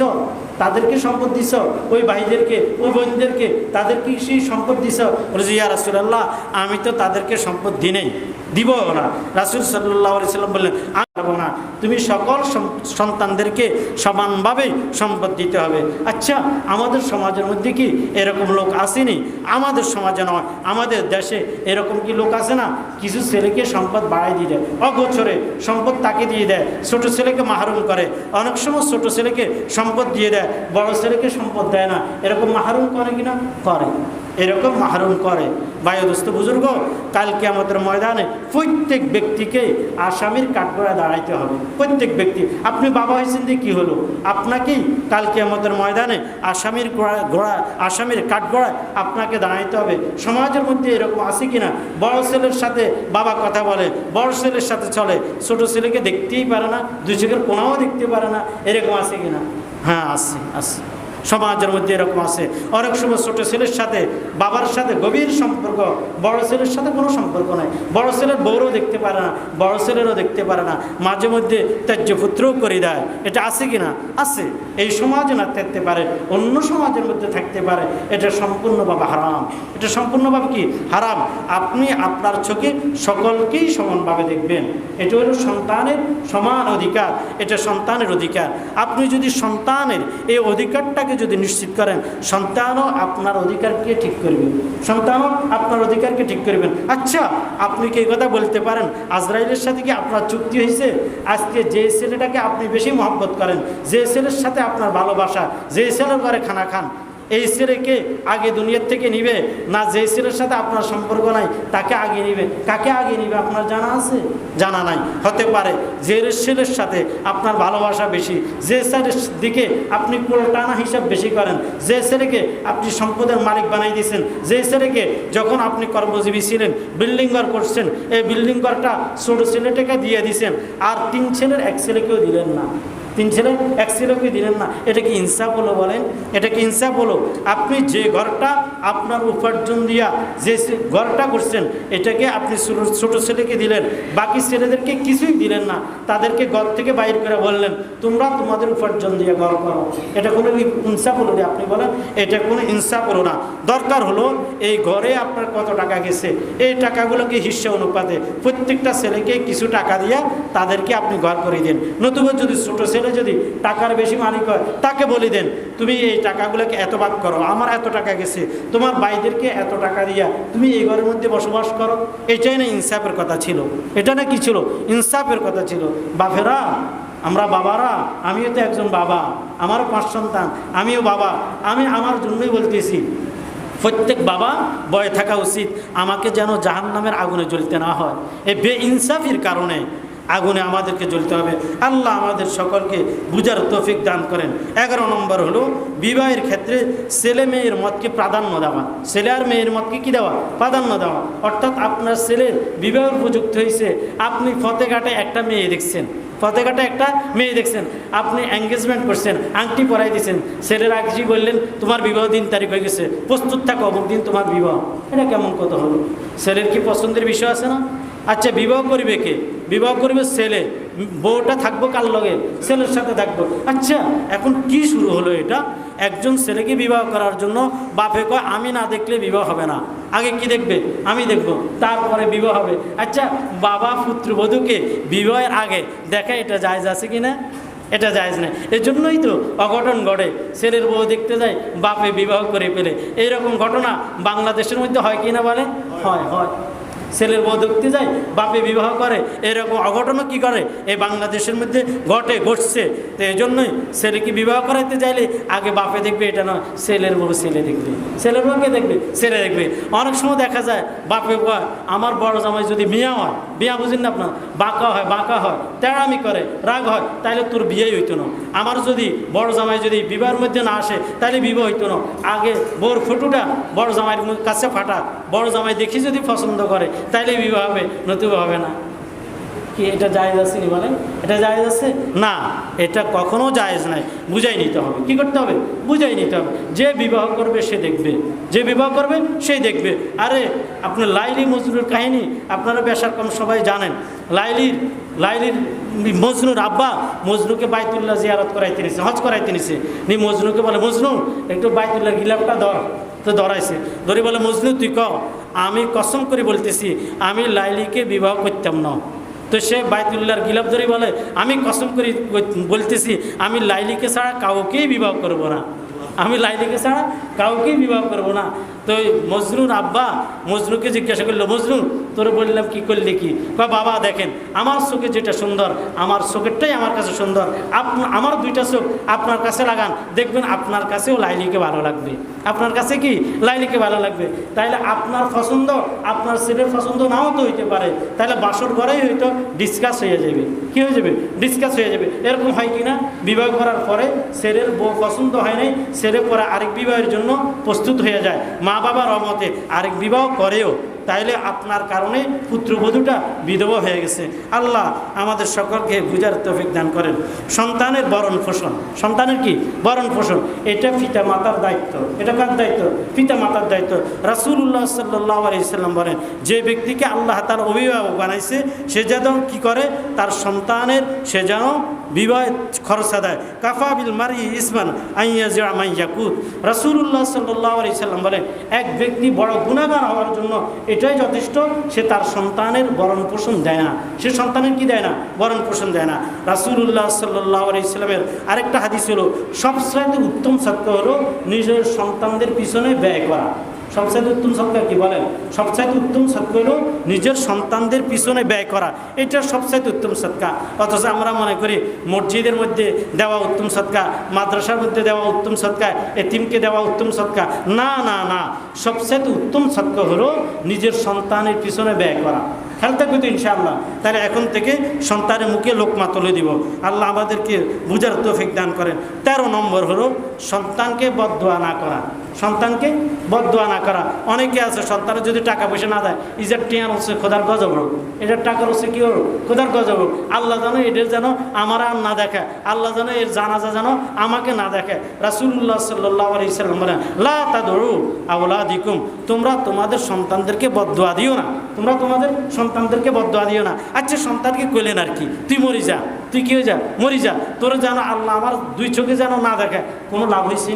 তাদেরকে সম্পদ দিছ? ওই ভাইদেরকে, ওই বোনদেরকে তাদেরকে সেই সম্পদ দিছ? বলে যে ইয়া রাসূলুল্লাহ আমি তো তাদেরকে সম্পদ দিই নাই, দিব না। রাসূল সাল্লাল্লাহু আলাইহি সাল্লাম বললেন, না, তুমি সকল সন্তানদেরকে সমানভাবে সম্পদ দিতে হবে। আচ্ছা আমাদের সমাজের মধ্যে কি এরকম লোক আসেনি? আমাদের সমাজে নয়, আমাদের দেশে এরকম কি লোক আছে না? কিছু ছেলেকে সম্পদ বাড়াই দিয়ে দেয়, অগোচরে সম্পদ তাকে দিয়ে দেয়, ছোট ছেলেকে মাহরুম করে। অনেক সময় ছোট ছেলেকে সম্পদ দিয়ে দেয়, বড় ছেলেকে সম্পদ দেয় না। এরকম মাহরুম করে কিনা? করে, এরকম মাহরুম করে। ভাই দোস্ত বুজুর্গ, কালকে আমাদের ময়দানে প্রত্যেক ব্যক্তিকে আসামির কাঠগড়ায় দাঁড়াইতে হবে। প্রত্যেক ব্যক্তি, আপনি বাবা হয়েছেন দিয়ে কী হলো, আপনাকেই কালকে আমাদের ময়দানে আসামির কাঠগড়ায় আপনাকে দাঁড়াইতে হবে। সমাজের মধ্যে এরকম আছে কিনা? বড় ছেলের সাথে বাবা কথা বলে, বড় ছেলের সাথে চলে, ছোট ছেলেকে দেখতেই পারে না, দুই চোখের কোনাও দেখতে পারে না, এরকম আছে কিনা? হ্যাঁ আছে, আছে, সমাজের মধ্যে এরকম আছে। অনেক সময় ছোট ছেলের সাথে বাবার সাথে গভীর সম্পর্ক, বড় ছেলের সাথে কোনো সম্পর্ক নাই। বড় ছেলের বউরও দেখতে পারে না, বড় ছেলেরও দেখতে পারে না, মাঝে মধ্যে ত্যায্য পুত্রও করে দেয়। এটা আছে কি না? আছে। এই সমাজে না থাকতে পারে, অন্য সমাজের মধ্যে থাকতে পারে। এটা সম্পূর্ণভাবে হারাম। এটা সম্পূর্ণভাবে কি? হারাম। আপনি আপনার চোখে সকলকেই সমানভাবে দেখবেন। এটা হলো সন্তানের সমান অধিকার, এটা সন্তানের অধিকার। আপনি যদি সন্তানের এই অধিকারটাকে যদি নিশ্চিত করেন, সন্তানও আপনার অধিকারকে ঠিক করবেন, সন্তানও আপনার অধিকারকে ঠিক করবেন। আচ্ছা আপনি কি এই কথা বলতে পারেন আজরাইলের সাথে কি আপনার চুক্তি হয়েছে? আজকে যে ছেলেটাকে আপনি বেশি মহব্বত করেন, যে ছেলের সাথে আপনার ভালোবাসা, যে ছেলের ঘরে খানা খান, এই ছেলেকে আগে দুনিয়ার থেকে নিবে না যে ছেলের সাথে আপনার সম্পর্ক নাই তাকে আগে নিবে? কাকে আগে নিবে আপনার জানা আছে? জানা নাই। হতে পারে যে ছেলের সাথে আপনার ভালোবাসা বেশি, যে ছেলের দিকে আপনি টানা হিসাব বেশি করেন, যে ছেলেকে আপনি সম্পদের মালিক বানাই দিয়েছেন, যে ছেলেকে যখন আপনি কর্মজীবী ছিলেন বিল্ডিং ঘর করছেন, এই বিল্ডিং ঘরটা ছোট ছেলেটাকে দিয়ে দিয়েছেন, আর 3 ছেলের 1 ছেলেকেও দিলেন না, 3 ছেলে 1 ছেলেকে দিলেন না। এটা কি ইনসাফ হলো বলেন? এটা কি ইনসাফ হলো? আপনি যে ঘরটা আপনার উপার্জন দিয়া যে ঘরটা করছেন, এটাকে আপনি ছোট ছেলেকে দিলেন, বাকি ছেলেদেরকে কিছুই দিলেন না, তাদেরকে ঘর থেকে বাইর করে বললেন তোমরা তোমাদের উপার্জন দিয়ে ঘর করো। এটা কোনো ইনসাফ হলো? আপনি বলেন এটা কোনো ইনসাফ হলো না। দরকার হলো এই ঘরে আপনার কত টাকা গেছে, এই টাকাগুলোকে হিস্সা অনুপাতে প্রত্যেকটা ছেলেকে কিছু টাকা দিয়া তাদেরকে আপনি ঘর করে দিন। নতুবা যদি ছোট ছেলে যদি টাকার বেশি মালিক হয়, তাকে বলে দেন তুমি এই টাকাগুলোকে এত ভাগ করো, আমার এত টাকা গেছে, তোমার ভাইদেরকে এত টাকা দিয়া তুমি এই ঘরের মধ্যে বসবাস করো। এটাই না ইনসাফের কথা ছিল? এটা না কি ছিল? ইনসাফের কথা ছিল। বাপেরা, আমরা বাবারা, আমিও তো একজন বাবা, আমারও 5 সন্তান, আমিও বাবা, আমি আমার জন্যই বলতেছি প্রত্যেক বাবা ভয় থাকা উচিত আমাকে যেন জাহান্নামের আগুনে জ্বলতে না হয়। এই বেইনসাফির কারণে আগুনে আমাদেরকে জ্বলতে হবে। আল্লাহ আমাদের সকলকে বুঝার তৌফিক দান করেন। 11 নম্বর হলো বিবাহের ক্ষেত্রে ছেলে মেয়ের মতকে প্রাধান্য দেওয়া। ছেলে আর মেয়ের মতকে কী দেওয়া? প্রাধান্য দেওয়া। অর্থাৎ আপনার ছেলের বিবাহের উপযুক্ত হয়েছে, আপনি ফতেঘাটে একটা মেয়ে দেখছেন, ফতেঘাটে একটা মেয়ে দেখছেন, আপনি এঙ্গেজমেন্ট করছেন, আংটি পরাই দিয়েছেন, ছেলের আগে বললেন তোমার বিবাহ দিন তারিখ হয়ে গেছে, প্রস্তুত থাকো অমুক দিন তোমার বিবাহ। এটা কেমন কথা হলো? ছেলের কি পছন্দের বিষয় আছে না? আচ্ছা বিবাহ করবে কে? বিবাহ করবে ছেলে, বউটা থাকবো কার লগে? ছেলের সাথে থাকবো। আচ্ছা এখন কি শুরু হলো এটা? একজন ছেলেকে বিবাহ করার জন্য বাপে কয় আমি না দেখলে বিবাহ হবে না, আগে কি দেখবে? আমি দেখব, তারপরে বিবাহ হবে। আচ্ছা বাবা পুত্রবধূকে বিবাহের আগে দেখা এটা জায়েজ আছে কি না? এটা জায়েজ নেই। এই জন্যই তো অঘটন ঘটে, ছেলের বউ দেখতে যায়, বাপে বিবাহ করে ফেলে। এইরকম ঘটনা বাংলাদেশের মধ্যে হয় কি না বলে? হয়, হয়। ছেলের বউ দেখতে যায়, বাপে বিবাহ করে, এরকম অঘটনও কি করে এই বাংলাদেশের মধ্যে ঘটছে। তো এই জন্যই ছেলেকে বিবাহ করাইতে চাইলে আগে বাপে দেখবে, এটা না ছেলের বউ ছেলে দেখবে, ছেলের বউকে দেখবে ছেলে দেখবে। অনেক সময় দেখা যায় বাপে কয় আমার বড় জামাই যদি মিয়া হয়, বিয়া বুঝেন না আপনার, বাঁকা হয়, তেড়ামি করে, রাগ হয়, তাহলে তোর বিয়েই হইতো না। আমার যদি বড় জামাই যদি বিবাহের মধ্যে না আসে তাহলে বিবাহ হইতো না। আগে বউর ফটোটা বড় জামাইয়ের কাছে ফাটা, বড় জামাই দেখি যদি পছন্দ করে তাইলে বিবাহ হবে, নতুবা হবে না। কি এটা জায়েজ আছে নি বলেন? এটা জায়েজ আছে না, এটা কখনো জায়েজ নাই। বুঝাই নিতে হবে। কি করতে হবে? বুঝাই নিতে হবে। যে বিবাহ করবে সে দেখবে, যে বিবাহ করবে সেই দেখবে। আরে আপনার লাইলি মজনুর কাহিনী আপনারা বেশার কম সবাই জানেন। লাইলির মজনুর আব্বা মজনুকে বাইতুল্লাহ জিয়ারত করাইতে নিছে, হজ করাইতে নিছে। মজনুকে বলে, মজনু একটু বাইতুল্লাহ গিলাফটা ধর। তো ধরাইছে, ধরে বলে, মজনু তুই ক, আমি কসম করে বলতেছি আমি লাইলিকে বিবাহ করতাম না। তো সে বাইতুল্লাহর গিলাফ ধরে বলে, আমি কসম করে বলতেছি আমি লাইলিকে ছাড়া কাউকেই বিবাহ করব না, আমি লাইলিকে ছাড়া কাউকেই বিবাহ করব না। তো মজনুর আব্বা মজনুকে জিজ্ঞাসা করলো, মজনু তোরে বললাম কি করলে কি? বাবা দেখেন আমার চোখে যেটা সুন্দর, আমার চোখেরটাই আমার কাছে সুন্দর, আমার দুইটা চোখ আপনার কাছে লাগান, দেখবেন আপনার কাছেও লাইলিকে ভালো লাগবে, আপনার কাছে কি লাইলিকে ভালো লাগবে। তাইলে আপনার পছন্দ আপনার ছেলের পছন্দ নাও তো হইতে পারে, তাহলে বাসর ঘরেই হয়তো ডিসকাস হয়ে যাবে। কি হয়ে যাবে? ডিসকাস হয়ে যাবে। এরকম হয় কি না? বিবাহ করার পরে ছেলের বউ পছন্দ হয় নাই, ছেলে পরে আরেক বিবাহের জন্য প্রস্তুত হয়ে যায়, মা বাবার রহমতে আরেক বিবাহ করেও, তাইলে আপনার কারণে পুত্রবধূটা বিধবা হয়ে গেছে। আল্লাহ আমাদের সকলকে বুঝার তৌফিক দান করেন। সন্তানের ভরণ পোষণ, সন্তানের কি ভরণ পোষণ, এটা পিতা মাতার দায়িত্ব। এটা কার দায়িত্ব? পিতা মাতার দায়িত্ব। রাসূলুল্লাহ সাল্লাল্লাহু আলাইহি সাল্লাম বলেন, যে ব্যক্তিকে আল্লাহ তাআলা অভিভাবক বানাইছে সে যেন কি করে, তার সন্তানের সে যেন বিবাহ খরচা দেয়। কাফা বিল মারি ইসমান আইয়াজিয়া মাইয়াকুত। রাসূলুল্লাহ সাল্লাল্লাহু আলাইহি সাল্লাম বলেন, এক ব্যক্তি বড় গুনাহগার হওয়ার জন্য এটাই যথেষ্ট, সে তার সন্তানের ভরণ পোষণ দেয় না। সে সন্তানের কি দেয় না? ভরণ পোষণ দেয় না। রাসূলুল্লাহ সাল্লাল্লাহু আলাইহি সাল্লামের আরেকটা হাদিস হলো, সবচেয়ে উত্তম সত্য হলো নিজের সন্তানদের পিছনে ব্যয় করা। সবচাইতে উত্তম সৎকার কি বলেন? সবচাইতে উত্তম সৎকার হলো নিজের সন্তানদের পিছনে ব্যয় করা, এটা সবচাইতে উত্তম সৎকার। অথচ আমরা মনে করি মসজিদের মধ্যে দেওয়া উত্তম সৎকার, মাদ্রাসার মধ্যে দেওয়া উত্তম সৎকার, এতিমকে দেওয়া উত্তম সৎকার। না না না, সবচাইতে উত্তম সৎকার হলো নিজের সন্তানের পিছনে ব্যয় করা। খেয়াল থাকবে তো ইনশাআল্লাহ। তাহলে এখন থেকে সন্তানের মুখে লোকমা তুলে দিব। আল্লাহ আমাদেরকে বুঝার তৌফিক দান করেন। 13 নম্বর হলো সন্তানকে বদদোয়া না করা। সন্তানকে বদদোয়া না করা। অনেকে আছে সন্তানের যদি টাকা পয়সা না দেয়, ইজার টিয়ার হচ্ছে খোদার গজব হোক, এটার টাকার হচ্ছে কি হোক, খোদার গজব হোক। আল্লাহ জানো এদের যেন আমার আর না দেখে, আল্লাহ যেন এর জানাজা যেন আমাকে না দেখে। রাসূলুল্লাহ সাল্লাল্লাহু আলাইহি সাল্লাম বলেন, লা তাদউ আওলাদিকুম, তোমরা তোমাদের সন্তানদেরকে বদদোয়া দিও না, তোমরা তোমাদের সন্তানদেরকে বদদোয়া দিও না। আচ্ছা সন্তানকে কইলেন আর কি, তুই মরি যা, তুই কি হয়ে যা, মরি যা, তোর যেন আল্লাহ আমার দুই চোখে যেন না দেখে, কোনো লাভ হয়েছে?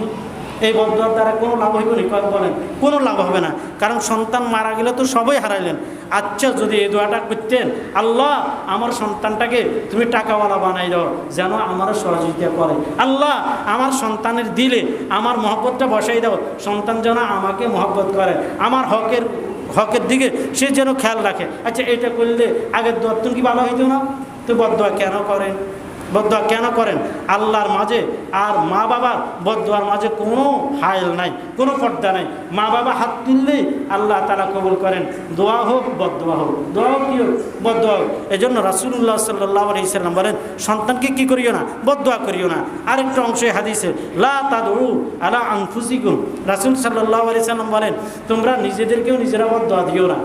এই বদদোয়ার দ্বারা কোনো লাভ হইব না? বলেন, কোনো লাভ হবে না। কারণ সন্তান মারা গেলে তো সবাই হারাইলেন। আচ্ছা যদি এই দোয়াটা করতেন, আল্লাহ আমার সন্তানটাকে তুমি টাকাওয়ালা বানাই দাও, যেন আমার সহযোগিতা করে। আল্লাহ আমার সন্তানের দিলে আমার মহব্বতটা বসাই দাও, সন্তান যেন আমাকে মহব্বত করে, আমার হকের দিকে সে যেন খেয়াল রাখে। আচ্ছা এটা করলে আগের দোয়া তুমি কি ভালো হইতো না? তো বদদোয়া কেন করেন? বদদোয়া কেন করেন? আল্লাহর মাঝে আর মা বাবার বদদোয়ার মাঝে কোনো হাইল নাই, কোনো পর্দা নাই। মা বাবা হাত তুললেই আল্লাহ তাআলা কবুল করেন, দোয়া হোক বদদোয়া হোক, দোয়া হোক কি হোক বদদোয়া হোক। এই জন্য রাসূলুল্লাহ সাল্লাল্লাহু আলাইহি সাল্লাম বলেন, সন্তানকে কি করিও না? বদদোয়া করিও না। আরেকটা অংশে হাদিসে, লা তাদউ আলা আনফুসিকুম, রাসূল সাল্লাল্লাহু আলাইহি সাল্লাম বলেন, তোমরা নিজেদেরকেও নিজেরা বদদোয়া দিও না,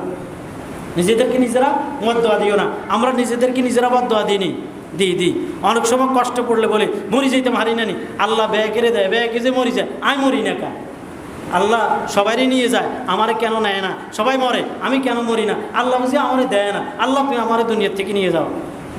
নিজেদেরকে নিজেরা বদদোয়া দিও না। আমরা নিজেদেরকে নিজেরা বদদোয়া দিই দিই অনেক সময় কষ্ট পড়লে বলে মরি যাইতে মারি না নি, আল্লাহ ব্যয় করে দেয়, ব্যয় যে মরি যায়, আমি মরি না কা, আল্লাহ সবারই নিয়ে যায়, আমারে কেন নেয় না? সবাই মরে, আমি কেন মরি না? আল্লাহ বুঝি আমারে দেয় না, আল্লাহ তুমি আমার দুনিয়ার থেকে নিয়ে যাও।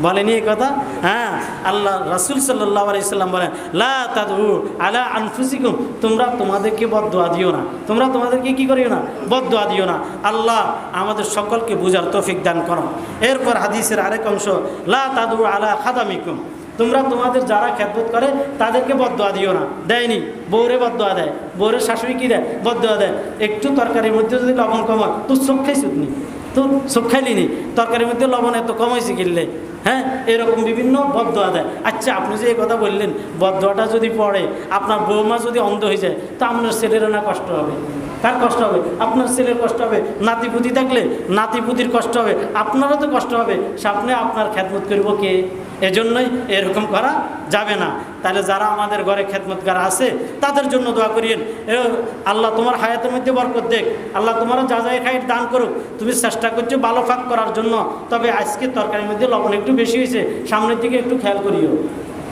বলেনি এই কথা? হ্যাঁ, আল্লাহ রাসূল সাল্লাল্লাহু আলাইহি সাল্লাম বলেন, লা তাদউ আলা আনফুসিকুম, তোমরা তোমাদেরকে বদদোয়া দিও না, তোমরা তোমাদেরকে কি করিও না? বদদোয়া দিও না। আল্লাহ আমাদের সকলকে বুঝার তৌফিক দান করো। এরপর হাদিসের আরেক অংশ, লা তাদউ আলা খাদামিকুম, তোমরা তোমাদের যারা খেদমত করে তাদেরকে বদদোয়া দিও না। দেয়নি, বউরে বদদোয়া দেয়, বউরের শাশুড়ি কি দেয়? বদদোয়া দেয়। একটু তরকারির মধ্যে যদি লবণ কম হয়, তো চোখেই সুতনি, তো চোখ খাইলিনি, তরকারির মধ্যে লবণ এত কম হয়েছে কিনলে, হ্যাঁ, এরকম বিভিন্ন বদদোয়া দেয়। আচ্ছা, আপনি যে এই কথা বললেন, বদদোয়াটা যদি পড়ে আপনার বৌমা যদি অন্ধ হয়ে যায়, তো আপনার ছেলেরও না কষ্ট হবে? কার কষ্ট হবে? আপনার ছেলের কষ্ট হবে। নাতিপুতি থাকলে নাতিপুতির কষ্ট হবে, আপনারও তো কষ্ট হবে। সামনে আপনার খেদমত করব কে? এজন্যই এরকম করা যাবে না। তাহলে যারা আমাদের ঘরে খেদমতগার আছে তাদের জন্য দোয়া করিয়েন, আল্লাহ তোমার হায়াতের মধ্যে বরকত দেখ, আল্লাহ তোমারও যা যায় খাই দান করুক। তুমি চেষ্টা করছো ভালো ফাঁক করার জন্য, তবে আজকে তরকারির মধ্যে লবণ একটু বেশি হয়েছে, সামনের দিকে একটু খেয়াল করিও।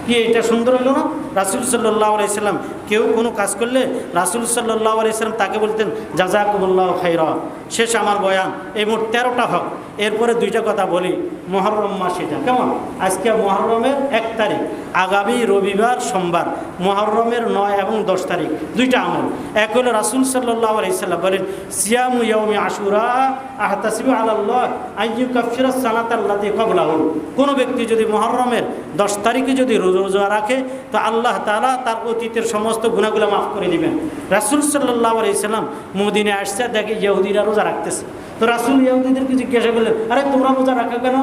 কি এটা সুন্দর হলো না? রাসূল সাল্লাল্লাহু আলাইহি সাল্লাম কেউ কোনো কাজ করলে রাসূল সাল্লাল্লাহু আলাইহি সাল্লাম তাকে বলতেন জাযাকুমুল্লাহু খাইরা। শেষ আমার বয়ান, এই মোট 13টা হক। এরপরে 2টা কথা বলি। মুহররম মাস, এটা কেমন? আজকে মুহররমের 1 তারিখ, আগামী রবিবার সোমবার মুহররমের 9 এবং 10 তারিখ 2টা আমল। এক হলো রাসূল সাল্লাল্লাহু আলাইহি সাল্লাম বলেন সিয়ামু ইয়াউমি আশুরা আহতাসিবু আলাল্লাহ আইয়ুকাফিরা সানাতাল্লাতী ক্বাবলাহু। কোনো ব্যক্তি যদি মুহররমের 10 তারিখে যদি রোজা রাখে তো আল্লাহ তাআলা তার অতীতের সমস্ত গুনাহগুলো মাফ করে দিবেন। রাসূল সাল্লাল্লাহু আলাইহি সাল্লাম মদিনায় আসছে, দেখে ইহুদিরা রোজা রাখতেছে। তো রাসূল ইহুদিদেরকে জিজ্ঞাসা করলেন, আরে তোমরা রোজা রাখো কেন?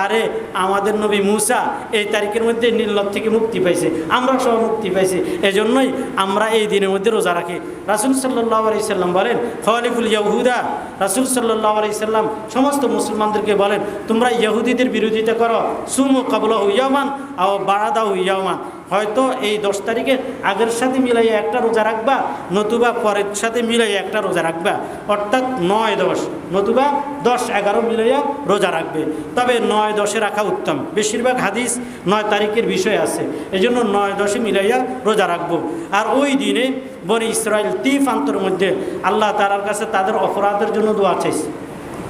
আরে আমাদের নবী মূসা এই তারিখের মধ্যে নীল নদ থেকে মুক্তি পাইছে, আমরা সব মুক্তি পাইছি, এজন্যই আমরা এই দিনের মধ্যে রোজা রাখি। রাসূল সাল্লাল্লাহু আলাইহি সাল্লাম বলেন খালিফুল ইয়াহুদা। রাসূল সাল্লাল্লাহু আলাইহি সাল্লাম সমস্ত মুসলমানদেরকে বলেন তোমরা ইহুদিদের বিরোধিতা করো, সুমু ক্বাবলাহু ইয়াওমান আও বা'দাহু ইয়াওমান। হয়তো এই 10 তারিখের আগের সাথে মিলাইয়া একটা রোজা রাখবা, নতুবা পরের সাথে মিলাইয়া একটা রোজা রাখবা, অর্থাৎ 9-10, নতুবা 10-11 মিলাইয়া রোজা রাখবে। তবে 9-10-এ রাখা উত্তম। বেশিরভাগ হাদিস 9 তারিখের বিষয় আছে, এজন্য 9-10-এ মিলাইয়া রোজা রাখবো। আর ওই দিনে বনি ইসরাইল তিফান্তর মধ্যে আল্লাহ তাআলার কাছে তাদের অপরাধের জন্য দোয়া চাইছে।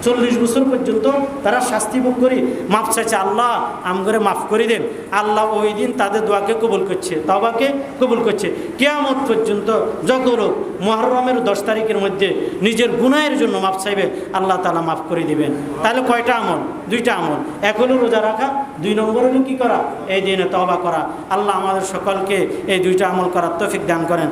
40 বছর পর্যন্ত তারা শাস্তি ভোগ করি মাফ চাইছে, আল্লাহ আমগরে মাফ করে দেন। আল্লাহ ওই দিন তাদের দোয়াকে কবুল করছে, তওবাকে কবুল করছে। কিয়ামত পর্যন্ত যত লোক মুহররমের 10 তারিখের মধ্যে নিজের গুনাহের জন্য মাফ চাইবে, আল্লাহ তাআলা মাফ করে দিবেন। তাহলে কয়টা আমল? 2টা আমল। এক হলো রোজা রাখা, 2 নম্বর হলো কী করা? এই দিনে তওবা করা। আল্লাহ আমাদের সকলকে এই 2টা আমল করার তৌফিক দান করেন।